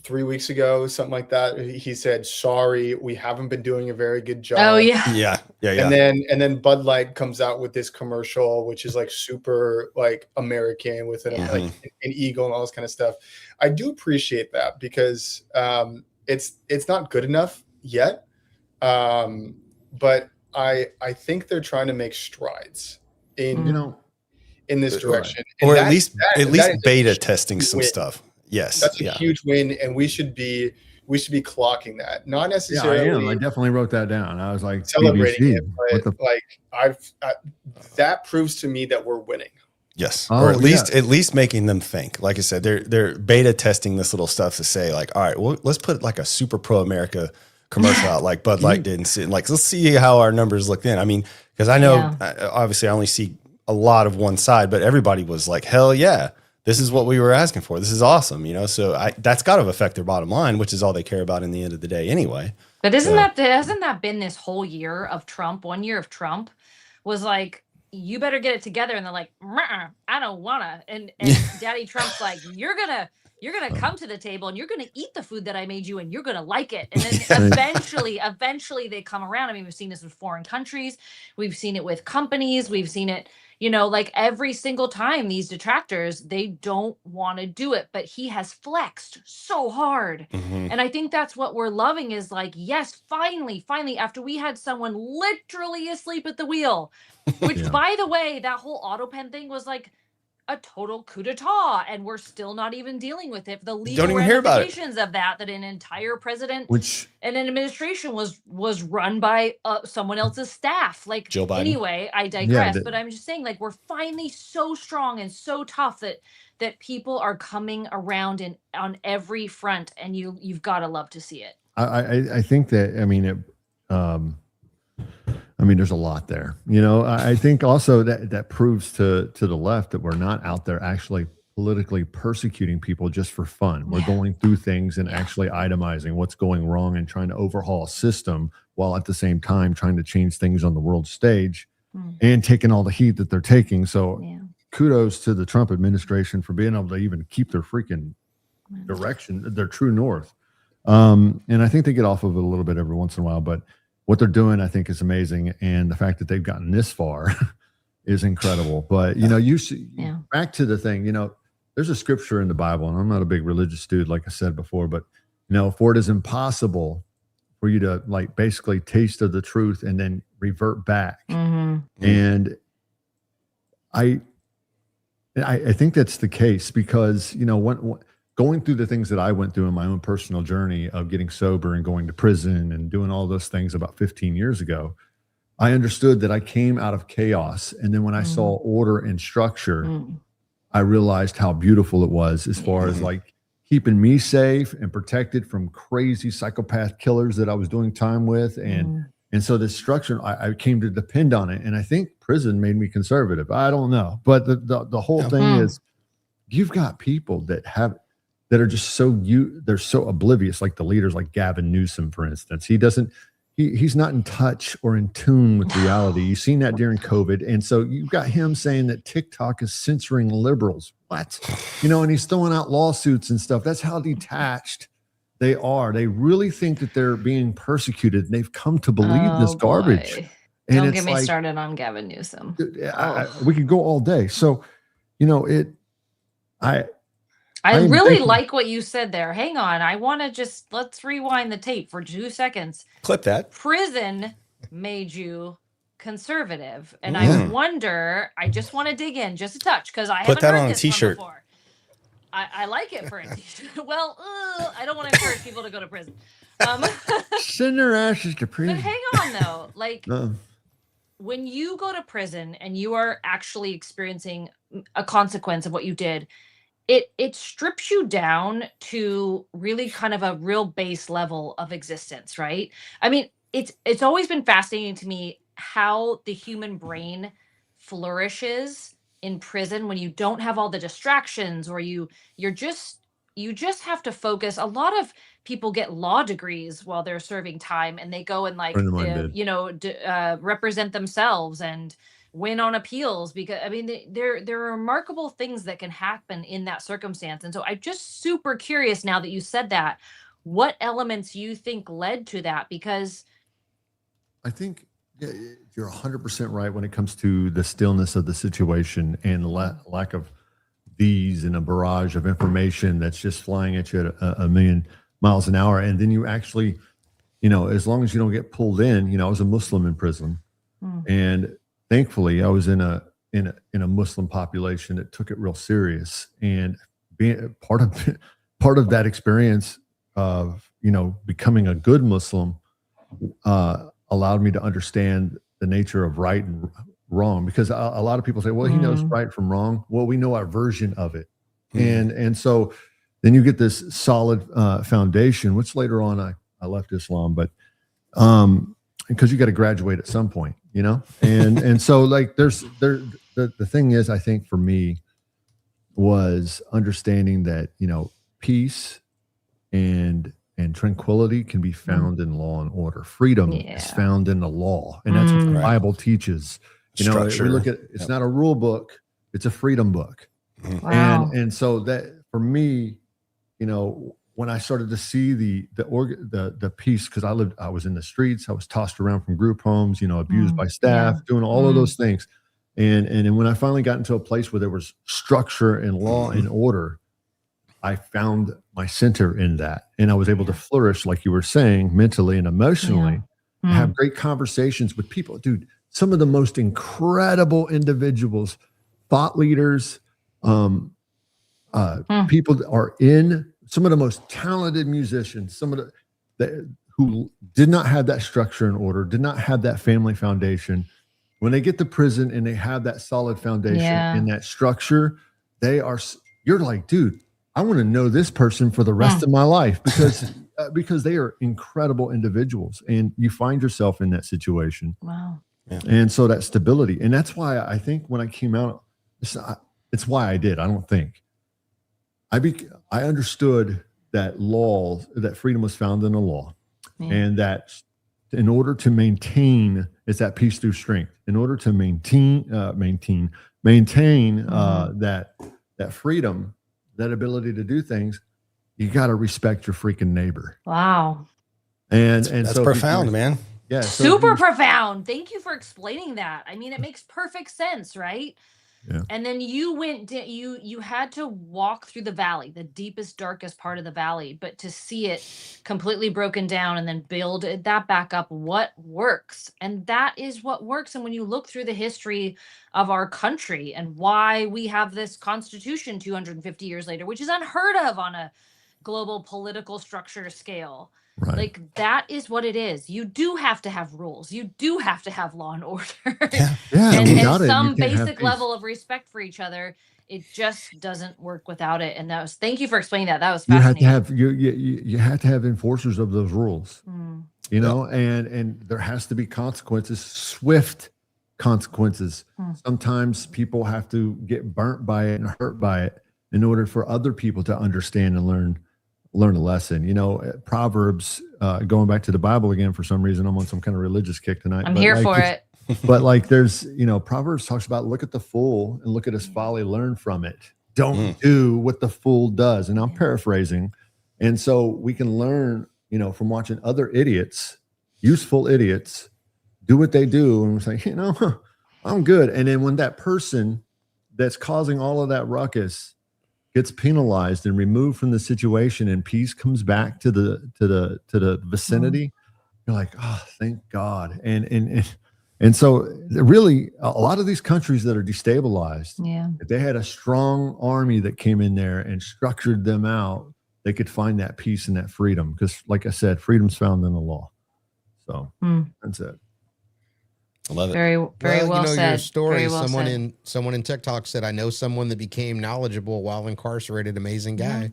3 weeks ago, something like that. He said, "Sorry, we haven't been doing a very good job." Oh yeah. And then Bud Light comes out with this commercial, which is like super like American with like an eagle and all this kind of stuff. I do appreciate that because it's not good enough yet, but I think they're trying to make strides in this direction, or at least beta testing some stuff. Yes, that's a huge win, and we should be clocking that. Not necessarily. Yeah, I am. I definitely wrote that down. I was like celebrating BBC. it, but that proves to me that we're winning. Yes, or at least making them think. Like I said, they're beta testing this little stuff to say like, all right, well, let's put like a super pro America commercial out like Bud Light did, and like let's see how our numbers look then. I mean, because I know obviously I only see a lot of one side, but everybody was like, hell yeah. This is what we were asking for. This is awesome, So that's got to affect their bottom line, which is all they care about in the end of the day, anyway. But hasn't that been this whole year of Trump? 1 year of Trump was like, you better get it together, and they're like, I don't wanna. And Daddy Trump's like, you're gonna come to the table, and you're gonna eat the food that I made you, and you're gonna like it. And then eventually they come around. I mean, we've seen this with foreign countries, we've seen it with companies, we've seen it. Like every single time these detractors, they don't want to do it, but he has flexed so hard. And I think that's what we're loving is like, yes, finally, after we had someone literally asleep at the wheel, which by the way, that whole auto pen thing was like a total coup d'etat, and we're still not even dealing with it. The legal ramifications of that an entire president and an administration was run by someone else's staff, like Joe Biden. Anyway, I digress, but I'm just saying, like, we're finally so strong and so tough that people are coming around on every front, and you've got to love to see it. I think that, there's a lot there. I think also that proves to the left that we're not out there actually politically persecuting people just for fun. We're going through things and actually itemizing what's going wrong and trying to overhaul a system while at the same time trying to change things on the world stage and taking all the heat that they're taking. So kudos to the Trump administration for being able to even keep their freaking direction, their true north. And I think they get off of it a little bit every once in a while, but what they're doing, I think, is amazing. And the fact that they've gotten this far is incredible. But, you see, back to the thing, there's a scripture in the Bible, and I'm not a big religious dude, like I said before, but, for it is impossible for you to like basically taste of the truth and then revert back. And I think that's the case because, going through the things that I went through in my own personal journey of getting sober and going to prison and doing all those things about 15 years ago, I understood that I came out of chaos. And then when I saw order and structure, I realized how beautiful it was as far as like keeping me safe and protected from crazy psychopath killers that I was doing time with. And so this structure, I came to depend on it. And I think prison made me conservative. I don't know. But the whole thing is you've got people that are just they're so oblivious, like the leaders like Gavin Newsom, for instance. He's not in touch or in tune with reality. You've seen that during COVID. And so you've got him saying that TikTok is censoring liberals. What? And he's throwing out lawsuits and stuff. That's how detached they are. They really think that they're being persecuted, and they've come to believe this garbage. And don't get me started on Gavin Newsom. We could go all day. So, I really like what you said there. Hang on. Let's rewind the tape for 2 seconds. Clip that. Prison made you conservative. And I wonder, I just want to dig in just a touch because I haven't heard this one before. I like it for a t-shirt. Well, I don't want to encourage people to go to prison. Send their ashes to prison. But hang on though. Like when you go to prison and you are actually experiencing a consequence of what you did, it strips you down to really kind of a real base level of existence, right? I mean, it's always been fascinating to me how the human brain flourishes in prison when you don't have all the distractions, or you just have to focus. A lot of people get law degrees while they're serving time, and they go and represent themselves and win on appeals, because I mean there are remarkable things that can happen in that circumstance. And so I'm just super curious, now that you said that, what elements you think led to that, because I think you're 100% right when it comes to the stillness of the situation and lack of these and a barrage of information that's just flying at you at a million miles an hour. And then you actually, as long as you don't get pulled in, I was a Muslim in prison, and thankfully I was in a Muslim population that took it real serious. And being part of that experience of, becoming a good Muslim, allowed me to understand the nature of right and wrong, because a lot of people say, well, he knows right from wrong. Well, we know our version of it. And so then you get this solid foundation, which later on I left Islam, but because you got to graduate at some point, and so like the thing is, I think for me was understanding that, peace and tranquility can be found in law and order. Freedom is found in the law. And that's what the Bible teaches. We look at, it's not a rule book, it's a freedom book. Wow. And so that for me, when I started to see the peace, because I was in the streets, I was tossed around from group homes, abused by staff, doing all of those things. And then when I finally got into a place where there was structure and law and order, I found my center in that. And I was able to flourish, like you were saying, mentally and emotionally, have great conversations with people. Dude, some of the most incredible individuals, thought leaders, people that are in, some of the most talented musicians, some of who did not have that structure and order, did not have that family foundation. When they get to prison and they have that solid foundation and that structure, you're like, dude, I want to know this person for the rest of my life, because they are incredible individuals, and you find yourself in that situation. Wow. Yeah. And so that stability, and that's why I think when I came out, it's why I did. I don't think I understood that that freedom was found in the law, and that in order to maintain, it's that peace through strength. In order to maintain that freedom, that ability to do things, you got to respect your freaking neighbor. Wow. And that's so profound, man. Yeah. Super profound. Thank you for explaining that. I mean, it makes perfect sense, right? Yeah. And then you had to walk through the valley, the deepest, darkest part of the valley, but to see it completely broken down and then build that back up, what works? And that is what works. And when you look through the history of our country and why we have this Constitution 250 years later, which is unheard of on a global political structure scale. Right. Like, that is what it is. You do have to have rules. You do have to have law and order. And some basic level of respect for each other. It just doesn't work without it. And thank you for explaining that. That was fascinating. You have to have enforcers of those rules, and there has to be consequences, swift consequences. Sometimes people have to get burnt by it and hurt by it in order for other people to understand and learn a lesson. Proverbs, going back to the Bible again, for some reason I'm on some kind of religious kick tonight. I'm here for it. But there's, Proverbs talks about, look at the fool and look at his folly, learn from it. Don't do what the fool does. And I'm paraphrasing. And so we can learn, from watching other idiots, useful idiots, do what they do. And we're saying, I'm good. And then when that person that's causing all of that ruckus gets penalized and removed from the situation, and peace comes back to the vicinity, you're like, oh, thank God. And so really a lot of these countries that are destabilized, if they had a strong army that came in there and structured them out, they could find that peace and that freedom. Because like I said, freedom's found in the law. So that's it. I love it. Very well said. Your story. Very well someone in TikTok said, "I know someone that became knowledgeable while incarcerated. Amazing guy."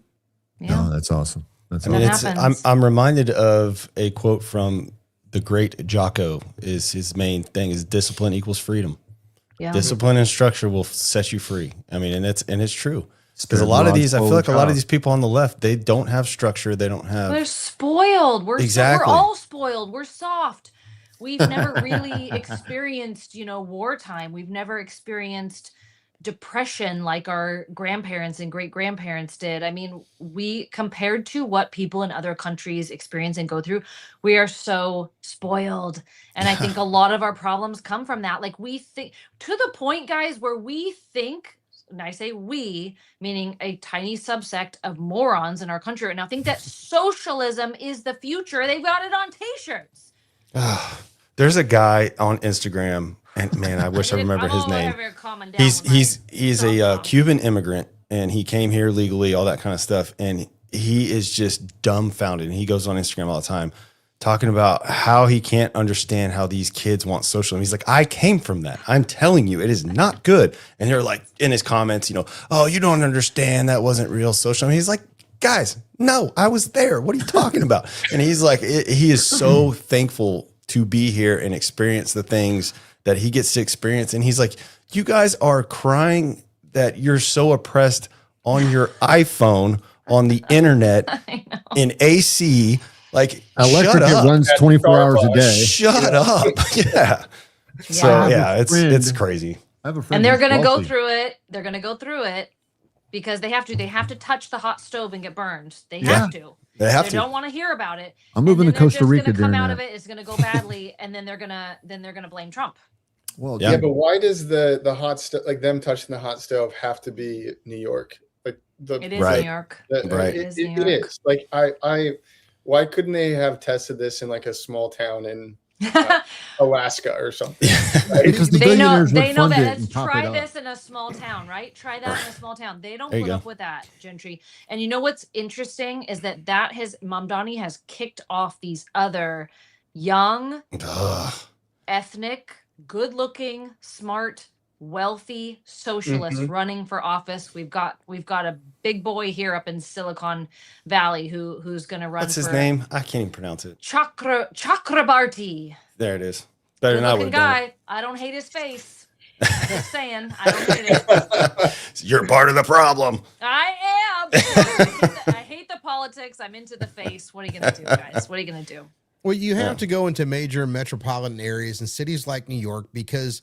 Yeah. Oh, that's awesome. I'm reminded of a quote from the great Jocko. Is his main thing is discipline equals freedom. Yeah. Discipline and structure will set you free. I mean, and it's true. Because a lot of these, I feel like a lot of these people on the left, they don't have structure. They don't have. They're spoiled. We're all spoiled. We're soft. We've never really experienced, wartime. We've never experienced depression like our grandparents and great grandparents did. I mean, compared to what people in other countries experience and go through, we are so spoiled. And I think a lot of our problems come from that. Like we think to the point, guys, where we think, and I say we, meaning a tiny subsect of morons in our country right now, think that socialism is the future. They've got it on t-shirts. There's a guy on Instagram, and man, I wish I remember his name. He's a Cuban immigrant, and he came here legally, all that kind of stuff, and he is just dumbfounded. And he goes on Instagram all the time talking about how he can't understand how these kids want socialism. He's like, I came from that. I'm telling you, it is not good. And they're like, in his comments, oh, you don't understand. That wasn't real socialism. He's like, guys, no, I was there. What are you talking about? And he's like, he is so thankful to be here and experience the things that he gets to experience. And he's like, you guys are crying that you're so oppressed on your iPhone, on the internet, in AC. Like, electric, it runs 24 hours a day. Shut up. Yeah. So it's crazy. I have a friend, and they're going to go through it. They're going to go through it because they have to. They have to touch the hot stove and get burned. They have to. They don't want to hear about it. I'm moving to Costa Rica. Come out of it. It's going to go badly, and then they're gonna blame Trump. Well, yeah, but why does the hot stove, like them touching the hot stove, have to be New York? Like it is New York. Right. It is. Like I why couldn't they have tested this in like a small town in Alaska or something? Right? Because they know that. Let's try this in a small town, right? Try that in a small town. They don't put up with that, Gentry. And you know what's interesting is that Mamdani has kicked off these other young, ethnic, good-looking, smart, wealthy socialists running for office. We've got a big boy here up in Silicon Valley who's going to run. What's his name? I can't even pronounce it. Chakrabarti. There it is. Better than I would have done it. I don't hate his face. Just saying, I don't hate it. You're part of the problem. I am. I hate the politics. I'm into the face. What are you going to do, guys? What are you going to do? Well, you have to go into major metropolitan areas and cities like New York because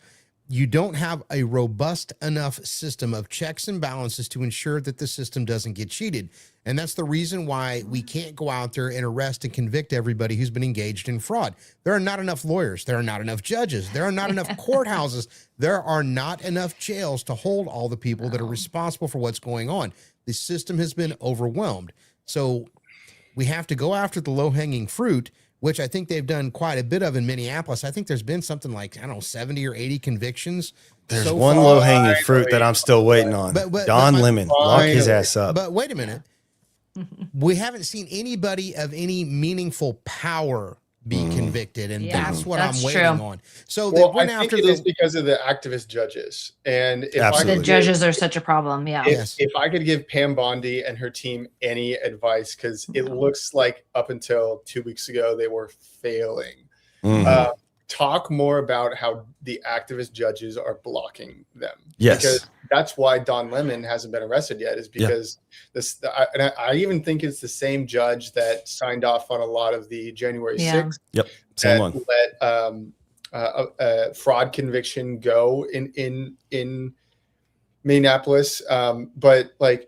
you don't have a robust enough system of checks and balances to ensure that the system doesn't get cheated. And that's the reason why we can't go out there and arrest and convict everybody who's been engaged in fraud. There are not enough lawyers. There are not enough judges. There are not enough courthouses. There are not enough jails to hold all the people that are responsible for what's going on. The system has been overwhelmed. So we have to go after the low-hanging fruit, which I think they've done quite a bit of in Minneapolis. I think there's been something like, 70 or 80 convictions. There's one low-hanging fruit that I'm still waiting on. Don Lemon, lock his ass up. But wait a minute. We haven't seen anybody of any meaningful power be convicted, and that's what I'm waiting on. So they went after it is because of the activist judges, and the judges are such a problem. Yeah. If I could give Pam Bondi and her team any advice, because it looks like up until 2 weeks ago they were failing. Talk more about how the activist judges are blocking them. Yes. Because that's why Don Lemon hasn't been arrested yet, is because I even think it's the same judge that signed off on a lot of the January 6th. Yep. Same one. Let a fraud conviction go in Minneapolis. But like,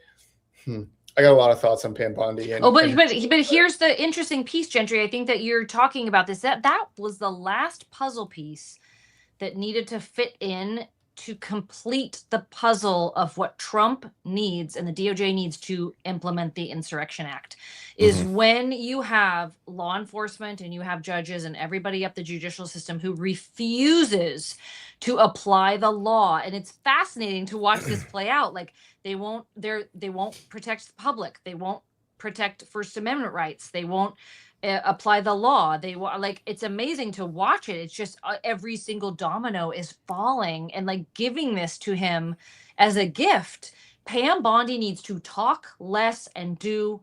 I got a lot of thoughts on Pam Bondi. But here's the interesting piece, Gentry. I think that you're talking about this. That was the last puzzle piece that needed to fit in to complete the puzzle of what Trump needs and the DOJ needs to implement the Insurrection Act is when you have law enforcement and you have judges and everybody up the judicial system who refuses to apply the law. And it's fascinating to watch this play out. Like they won't protect the public. They won't protect First Amendment rights. They won't apply the law. They like, it's amazing to watch it. It's just every single domino is falling and like giving this to him as a gift. Pam Bondi needs to talk less and do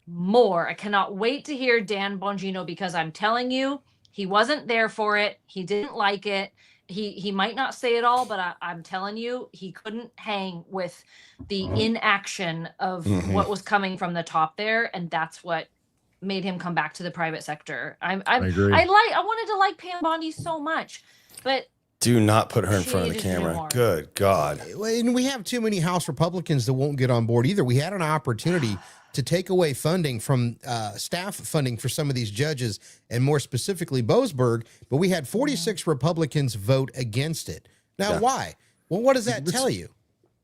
more. I cannot wait to hear Dan Bongino, because I'm telling you, he wasn't there for it. He didn't like it. He might not say it all, but I'm telling you, he couldn't hang with the inaction of what was coming from the top there, and that's what made him come back to the private sector. I agree. I wanted to like Pam Bondi so much, but do not put her in front of the camera. Good God. And we have too many House Republicans that won't get on board either. We had an opportunity to take away funding from staff funding for some of these judges, and more specifically Boasberg, but we had 46 Republicans vote against it. Now, why? Well, what does that tell you?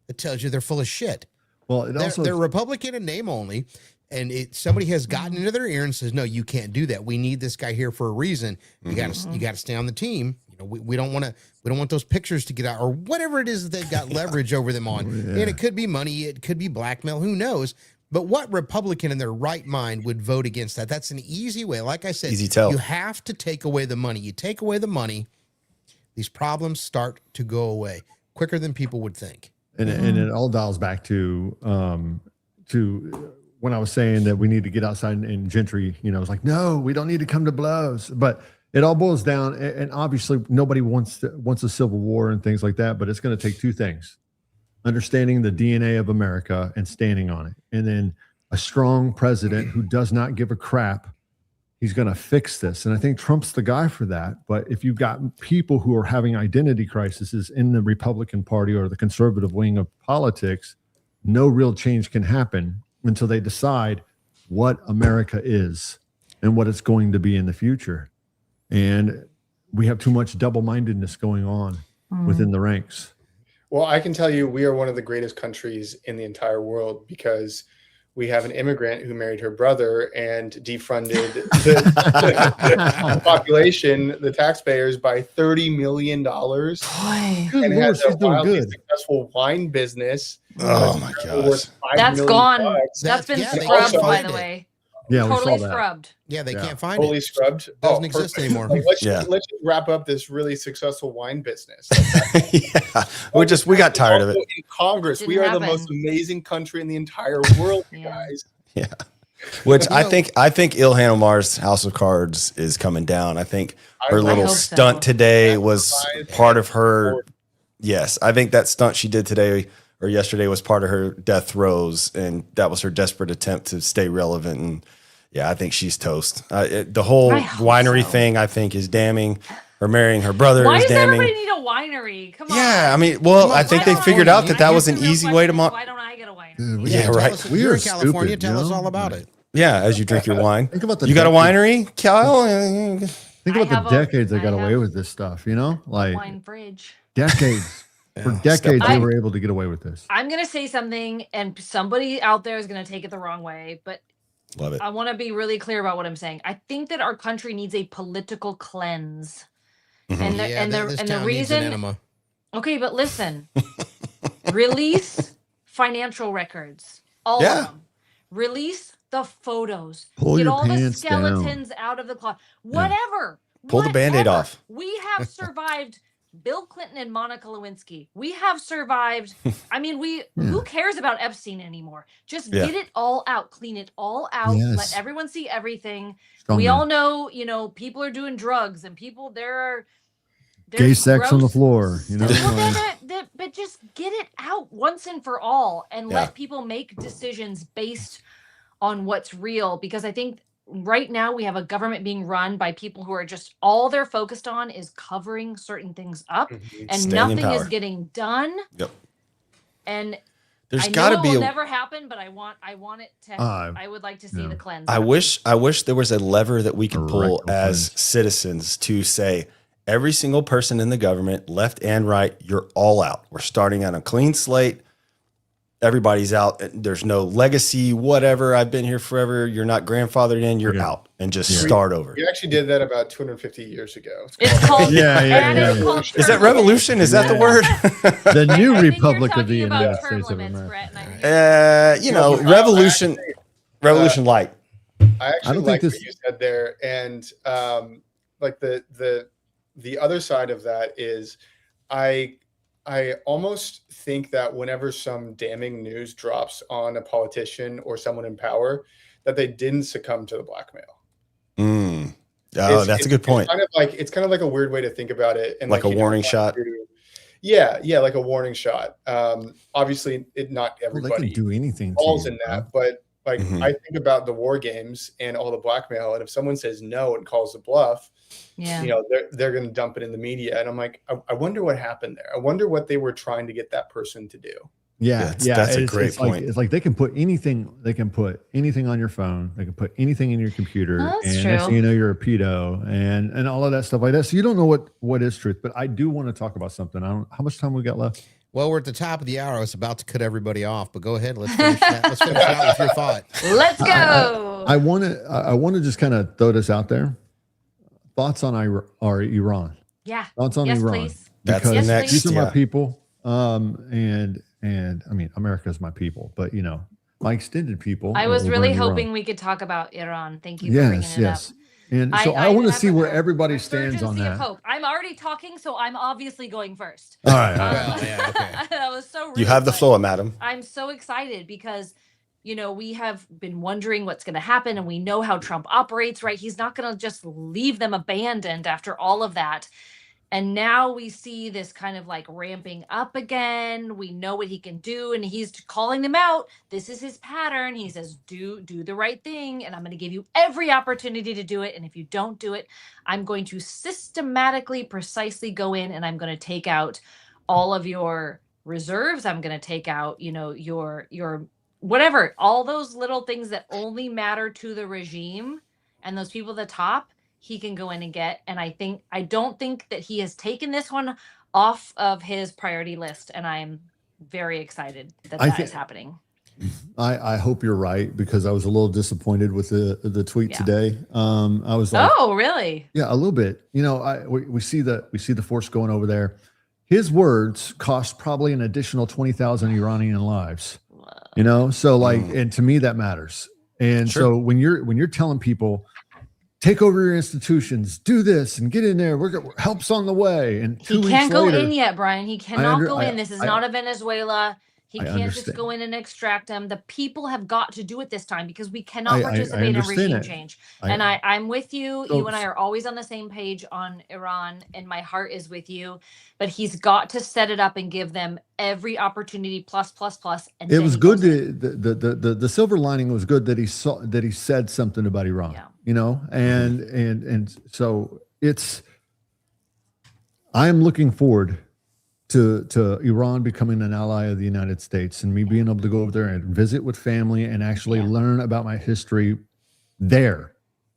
It tells you they're full of shit. Well, they're Republican in name only, and somebody has gotten into their ear and says, "No, you can't do that. We need this guy here for a reason. You got to stay on the team. You know, we don't want those pictures to get out, or whatever it is that they've got leverage over them on. And it could be money, it could be blackmail, who knows." But what Republican in their right mind would vote against that? That's an easy way. Like I said, you have to take away the money. You take away the money, these problems start to go away quicker than people would think. And it all dials back to when I was saying that we need to get outside, and Gentry, it's like, no, we don't need to come to blows. But it all boils down, and obviously nobody wants a civil war and things like that, but it's going to take two things: understanding the DNA of America and standing on it, and then a strong president who does not give a crap. He's going to fix this. And I think Trump's the guy for that. But if you've got people who are having identity crises in the Republican Party or the conservative wing of politics, no real change can happen until they decide what America is and what it's going to be in the future. And we have too much double-mindedness going on within the ranks. Well, I can tell you we are one of the greatest countries in the entire world because we have an immigrant who married her brother and defunded the population, the taxpayers, by $30 million. And has a wildly successful wine business. Oh, my gosh. That's gone. That's been scrubbed, by the way. Yeah, totally scrubbed. Yeah, they can't find it. Totally scrubbed. Doesn't exist anymore. Like, let's just wrap up this really successful wine business. We got tired of it. In Congress, we are the most amazing country in the entire world, you guys. Yeah. Which I think Ilhan Omar's House of Cards is coming down. I think her little stunt today was part of her. Yes, I think that stunt she did today or yesterday was part of her death throes, and that was her desperate attempt to stay relevant. And yeah, I think she's toast. The whole winery thing, I think, is damning. Her marrying her brother is damning. Why does everybody need a winery? Come on. Yeah, I mean, well, I think they figured out that was an easy way to. Why don't I get a winery? Yeah, right. We're in California. Tell us all about it. Yeah, as you drink your wine. Think about you got a winery, Kyle? Think about the decades they got away with this stuff. Like wine fridge. Decades. For decades, they were able to get away with this. I'm going to say something, and somebody out there is going to take it the wrong way, but love it. I want to be really clear about what I'm saying. I think that our country needs a political cleanse. And the reason. Okay, but listen. Release financial records. All of them. Release the photos. Get all the skeletons out of the closet. Whatever. Pull the Band-Aid off. We have survived Bill Clinton and Monica Lewinsky. We have survived. I mean, who cares about Epstein anymore? Just get it all out, clean it all out, let everyone see everything. We all know, people are doing drugs and people there's gay sex on the floor, but just get it out once and for all and let people make decisions based on what's real, because I think right now we have a government being run by people who are just all they're focused on is covering certain things up and nothing is getting done. Yep. And there's got to be it will never happen, but I want it to. I would like to see the cleanse. I wish there was a lever that we could pull as citizens to say every single person in the government, left and right, you're all out. We're starting on a clean slate. Everybody's out. There's no legacy, whatever. I've been here forever. You're not grandfathered in. You're out, and just start over. We actually did that about 250 years ago. It's called Is that revolution? Is that the word? The new I think Republic you're of the talking about United term States of limits, America. Brett, and I think Revolution light. I actually don't like think what you said there, and like the other side of that is, I almost think that whenever some damning news drops on a politician or someone in power, that they didn't succumb to the blackmail. Oh, that's a good point. It's kind of like a weird way to think about it, and like a warning shot. Yeah, like a warning shot. Obviously, not everybody they can do anything falls to you, in that, but like I think about the war games and all the blackmail, and if someone says no and calls the bluff, they're going to dump it in the media, and I'm like, I wonder what happened there. I wonder what they were trying to get that person to do. That's a great point. It's like they can put anything. They can put anything on your phone. They can put anything in your computer, That's next true. thing you know, you're a pedo, and all of that stuff like that. So you don't know what is truth. But I do want to talk about something. How much time we got left? Well, we're at the top of the hour. I was about to cut everybody off, but go ahead. Let's finish that. Let's finish out with your thought. let's go. I want to just kind of throw this out there. Thoughts on Iran? Yeah. Thoughts on Yes, Iran? please. That's Because the next. these are my Yeah. people. And I mean, America's my people, but my extended people. I was over really in Iran. hoping we could talk about Iran. Thank you for bringing it up. And so I want to have see where a everybody stands on resurgency of that. hope. I'm already talking, so I'm obviously going first. All right. Well, yeah, okay. That was so rude, You have the but floor, madam. I'm so excited because, we have been wondering what's going to happen, and we know how Trump operates, right? He's not going to just leave them abandoned after all of that. And now we see this kind of like ramping up again. We know what he can do, and he's calling them out. This is his pattern. He says, do the right thing, and I'm going to give you every opportunity to do it. And if you don't do it, I'm going to systematically, precisely go in, and I'm going to take out all of your reserves. I'm going to take out, your whatever, all those little things that only matter to the regime and those people at the top. He can go in and get. And I don't think that he has taken this one off of his priority list. And I'm very excited that is happening. I hope you're right, because I was a little disappointed with the tweet today. I was like, oh, really? Yeah, a little bit. We see the force going over there. His words cost probably an additional 20,000 Iranian lives. So and to me that matters. And so when you're telling people, take over your institutions, do this, and get in there. Help's on the way. And he can't go in yet, Brian. He cannot go in. This is not a Venezuela. He can't just go in and extract them. The people have got to do it this time, because we cannot participate in regime change. And I'm with you. You and I are always on the same page on Iran, and my heart is with you. But he's got to set it up and give them every opportunity, plus. And it was good. The silver lining was good that he said something about Iran. And so I'm looking forward to Iran becoming an ally of the United States, and me being able to go over there and visit with family and actually learn about my history there,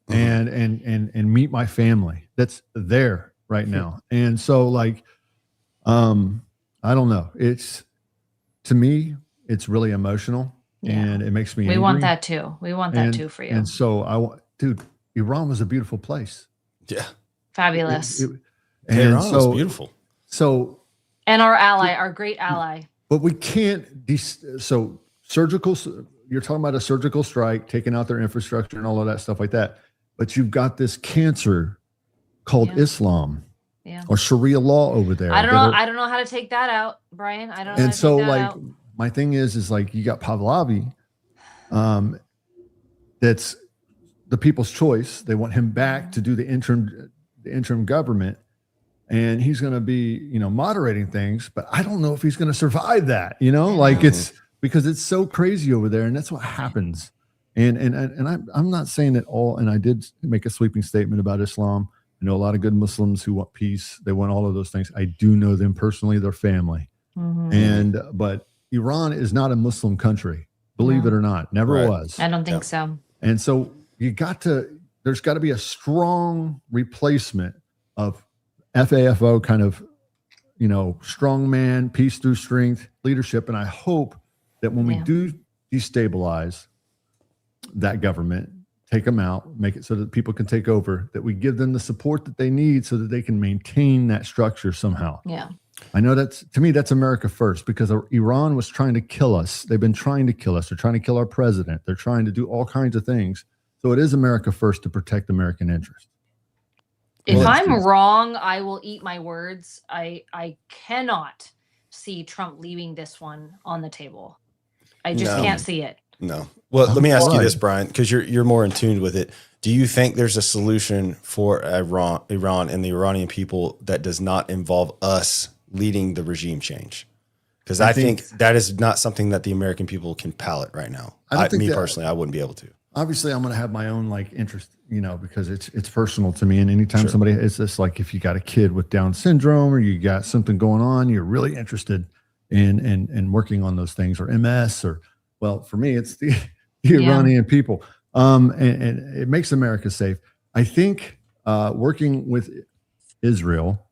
and meet my family that's there right now. And so I don't know. To me, it's really emotional, and it makes me angry. We want that too. We want that too for you. And so Iran was a beautiful place. Yeah. Fabulous. Iran was beautiful. So. And our ally, our great ally. But we can't. So surgical. You're talking about a surgical strike, taking out their infrastructure and all of that stuff like that. But you've got this cancer called Islam, or Sharia law over there. I don't know how to take that out, Brian. I don't know. And so, my thing is you got Pahlavi. That's the people's choice. They want him back to do the interim government. And he's going to be, moderating things, but I don't know if he's going to survive that, it's because it's so crazy over there, and that's what happens. And I'm not saying that all, and I did make a sweeping statement about Islam. I know a lot of good Muslims who want peace. They want all of those things. I do know them personally, their family. But Iran is not a Muslim country, believe it or not, never was. I don't think so. And so there's got to be a strong replacement of FAFO kind of, strong man, peace through strength, leadership. And I hope that when we do destabilize that government, take them out, make it so that people can take over, that we give them the support that they need so that they can maintain that structure somehow. Yeah. I know to me, that's America first, because Iran was trying to kill us. They've been trying to kill us. They're trying to kill our president. They're trying to do all kinds of things. So it is America first to protect American interests. If I'm wrong, I will eat my words. I cannot see Trump leaving this one on the table. I just can't see it. No. Well, let me ask you this, Brien, because you're more in tune with it. Do you think there's a solution for Iran and the Iranian people that does not involve us leading the regime change? Because I think that is not something that the American people can palate right now. Personally, I wouldn't be able to. Obviously, I'm going to have my own interest, because it's personal to me. And anytime somebody, it's just like if you got a kid with Down syndrome or you got something going on, you're really interested in working on those things, or MS, or, well, for me, it's the Iranian people. And it makes America safe. I think working with Israel,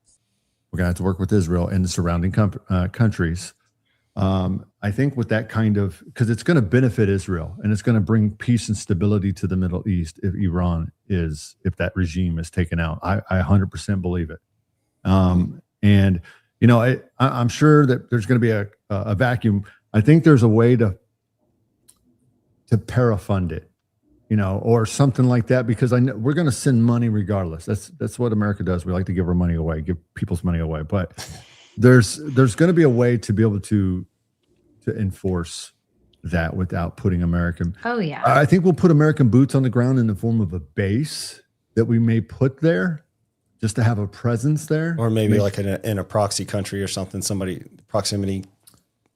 we're going to have to work with Israel and the surrounding countries. I think with that kind of, because it's going to benefit Israel and it's going to bring peace and stability to the Middle East if that regime is taken out. I 100% believe it. And, I'm sure that there's going to be a vacuum. I think there's a way to parafund it, or something like that, because I know we're going to send money regardless. That's what America does. We like to give our money away, give people's money away, but there's going to be a way to be able to enforce that without putting American. Oh yeah. I think we'll put American boots on the ground in the form of a base that we may put there just to have a presence there. Or maybe in a proxy country or something, proximity,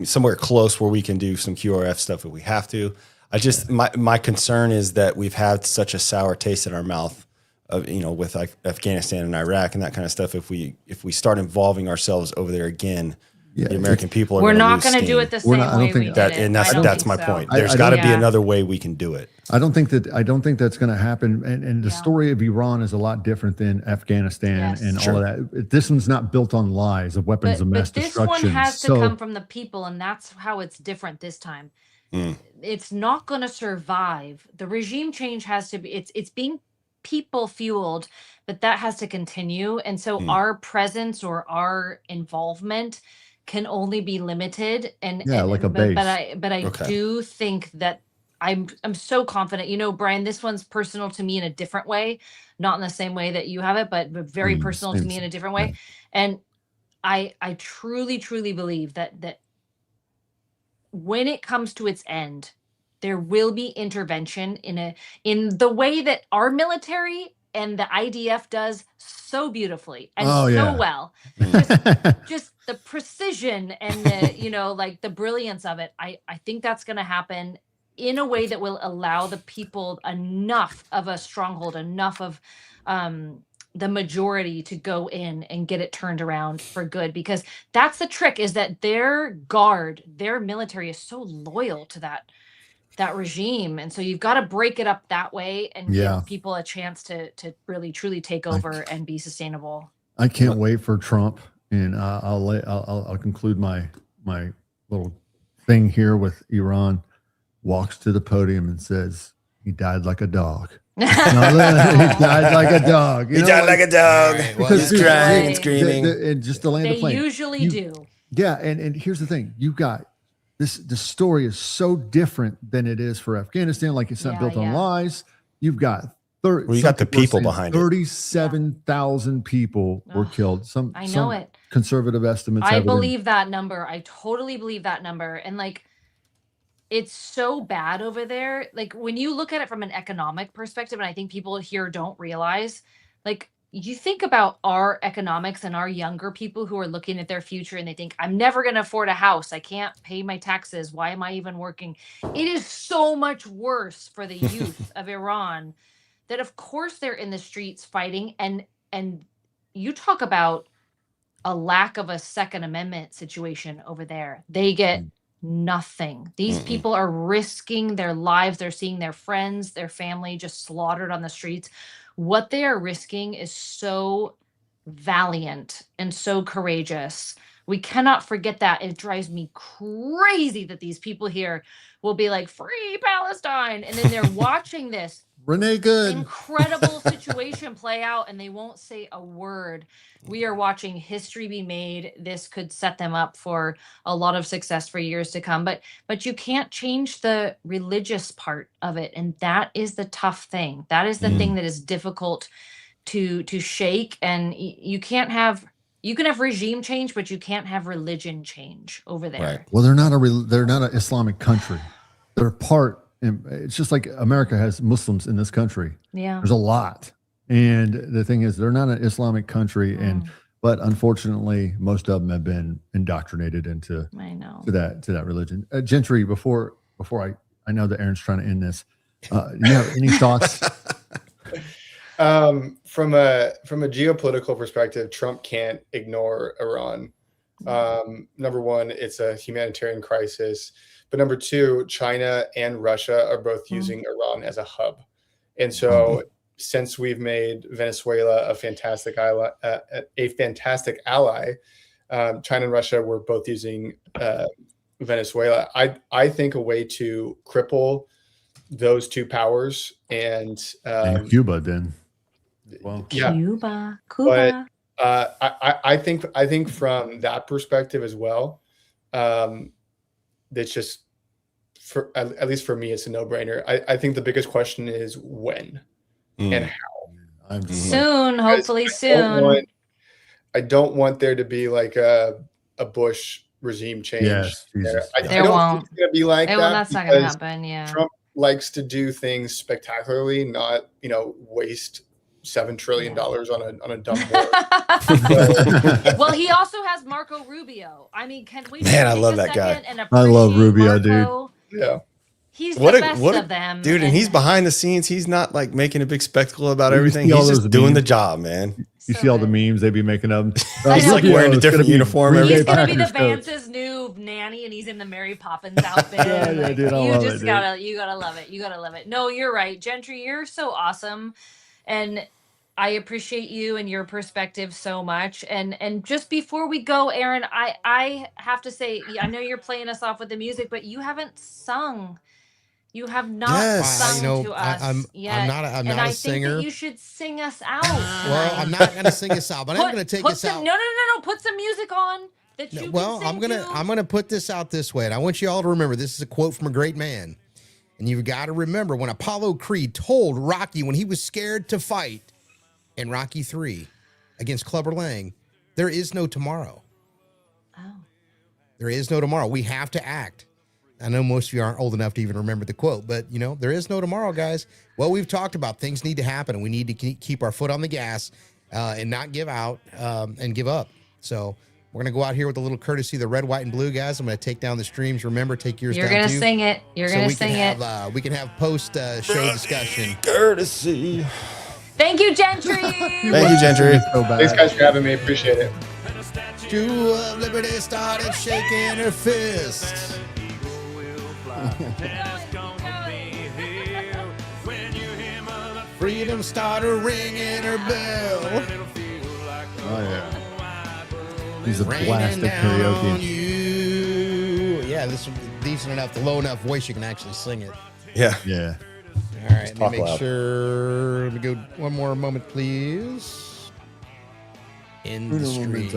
somewhere close where we can do some QRF stuff if we have to. My concern is that we've had such a sour taste in our mouth of, with Afghanistan and Iraq and that kind of stuff. If we start involving ourselves over there again, the American people are we're not going to do it the same way we did it. And that's my point. There's got to be another way we can do it. I don't think that's going to happen. And the story of Iran is a lot different than Afghanistan and all of that. This one's not built on lies of weapons of mass destruction. This one has to come from the people, and that's how it's different this time. It's not going to survive. The regime change has to be. It's being people fueled, but that has to continue. And so our presence or our involvement can only be limited. And like a base. But I do think that I'm so confident. Brian, this one's personal to me in a different way, not in the same way that you have it, but very personal to me in a different way. And I truly, truly believe that when it comes to its end, there will be intervention in the way that our military and the IDF does so beautifully and well. Just the precision and the the brilliance of it. I think that's going to happen in a way that will allow the people enough of a stronghold, enough of the majority to go in and get it turned around for good, because that's the trick, is that their military is so loyal to that regime. And so you've got to break it up that way and give people a chance to really truly take over and be sustainable. I can't wait for Trump. And I'll conclude my little thing here with Iran. Walks to the podium and says, "He died like a dog." He died like a dog. He died like a dog. Because he's crying and screaming. And just to land the plane. They usually do. Yeah, and here's the thing: you got this. The story is so different than it is for Afghanistan. Like, it's not built on lies. You've got you got the people behind it. 37,000 people were killed. Some conservative estimates. I believe that number. I totally believe that number. And it's so bad over there. When you look at it from an economic perspective, and I think people here don't realize, you think about our economics and our younger people who are looking at their future and they think, I'm never going to afford a house. I can't pay my taxes. Why am I even working? It is so much worse for the youth of Iran that, of course, they're in the streets fighting. And you talk about a lack of a Second Amendment situation over there. They get nothing. These people are risking their lives. They're seeing their friends, their family just slaughtered on the streets. What they are risking is so valiant and so courageous. We cannot forget that. It drives me crazy that these people here will be like, free Palestine. And then they're watching this Renee Good. incredible situation play out and they won't say a word. We are watching history be made. This could set them up for a lot of success for years to come. But you can't change the religious part of it. And that is the tough thing. That is the thing that is difficult to shake. And you can have regime change, but you can't have religion change over there. Right. Well, they're not an Islamic country. They're part. It's just like America has Muslims in this country. Yeah. There's a lot. And the thing is, they're not an Islamic country. But unfortunately, most of them have been indoctrinated into to that religion. Gentry, before I know that Aaron's trying to end this, you have any thoughts? From a geopolitical perspective, Trump can't ignore Iran. Number one, it's a humanitarian crisis. But number two, China and Russia are both using Iran as a hub. And so since we've made Venezuela a fantastic ally, China and Russia were both using Venezuela. I think a way to cripple those two powers and Cuba then. Well, yeah. Cuba. But I think from that perspective as well, it's just at least for me, it's a no-brainer. I think the biggest question is when and how. Soon, hopefully soon. I don't want there to be like a Bush regime change. Yes, I don't think it's going to be like that. That's not going to happen. Yeah. Trump likes to do things spectacularly, not waste $7 trillion on a dumb war. Well, he also has Marco Rubio. I mean, can we? Man, I love that guy. I love Rubio, dude. Yeah. He's the best of them. Dude, and he's behind the scenes. He's not like making a big spectacle about everything. He's just doing the job, man. You see all the memes they be making of him. He's like wearing a different uniform. He's going to be the Vance's new nanny, and he's in the Mary Poppins outfit. Yeah, dude, you gotta love it. You gotta love it. No, you're right. Gentry, you're so awesome. And I appreciate you and your perspective so much. And just before we go, Aaron, I have to say, I know you're playing us off with the music, but you haven't sung. You have not sung to us yet. I'm not a singer. Think that you should sing us out. Well, I'm not going to sing us out, but I'm going to take us out. No. Put some music on that you can sing I'm going to put this out this way, and I want you all to remember this is a quote from a great man. And you've got to remember when Apollo Creed told Rocky when he was scared to fight in Rocky 3 against Clubber Lang, there is no tomorrow. Oh. There is no tomorrow. We have to act. I know most of you aren't old enough to even remember the quote, but, there is no tomorrow, guys. Well, we've talked about things need to happen, and we need to keep our foot on the gas and not give out and give up. So we're going to go out here with a little courtesy of the red, white, and blue, guys. I'm going to take down the streams. Remember, take yours down, too. You're going to sing it. You're going to sing it. We can have post-show discussion. Courtesy. Thank you, Gentry. Thank you, Gentry. Thanks, guys, for having me. Appreciate it. Statue of Liberty started shaking her fist. Freedom started ringing her bell. Oh, yeah. He's a blast at karaoke. Yeah, this is decent enough, the low enough voice you can actually sing it. Yeah. Yeah. All right, let me make sure. Let me go one more moment, please. In the stream.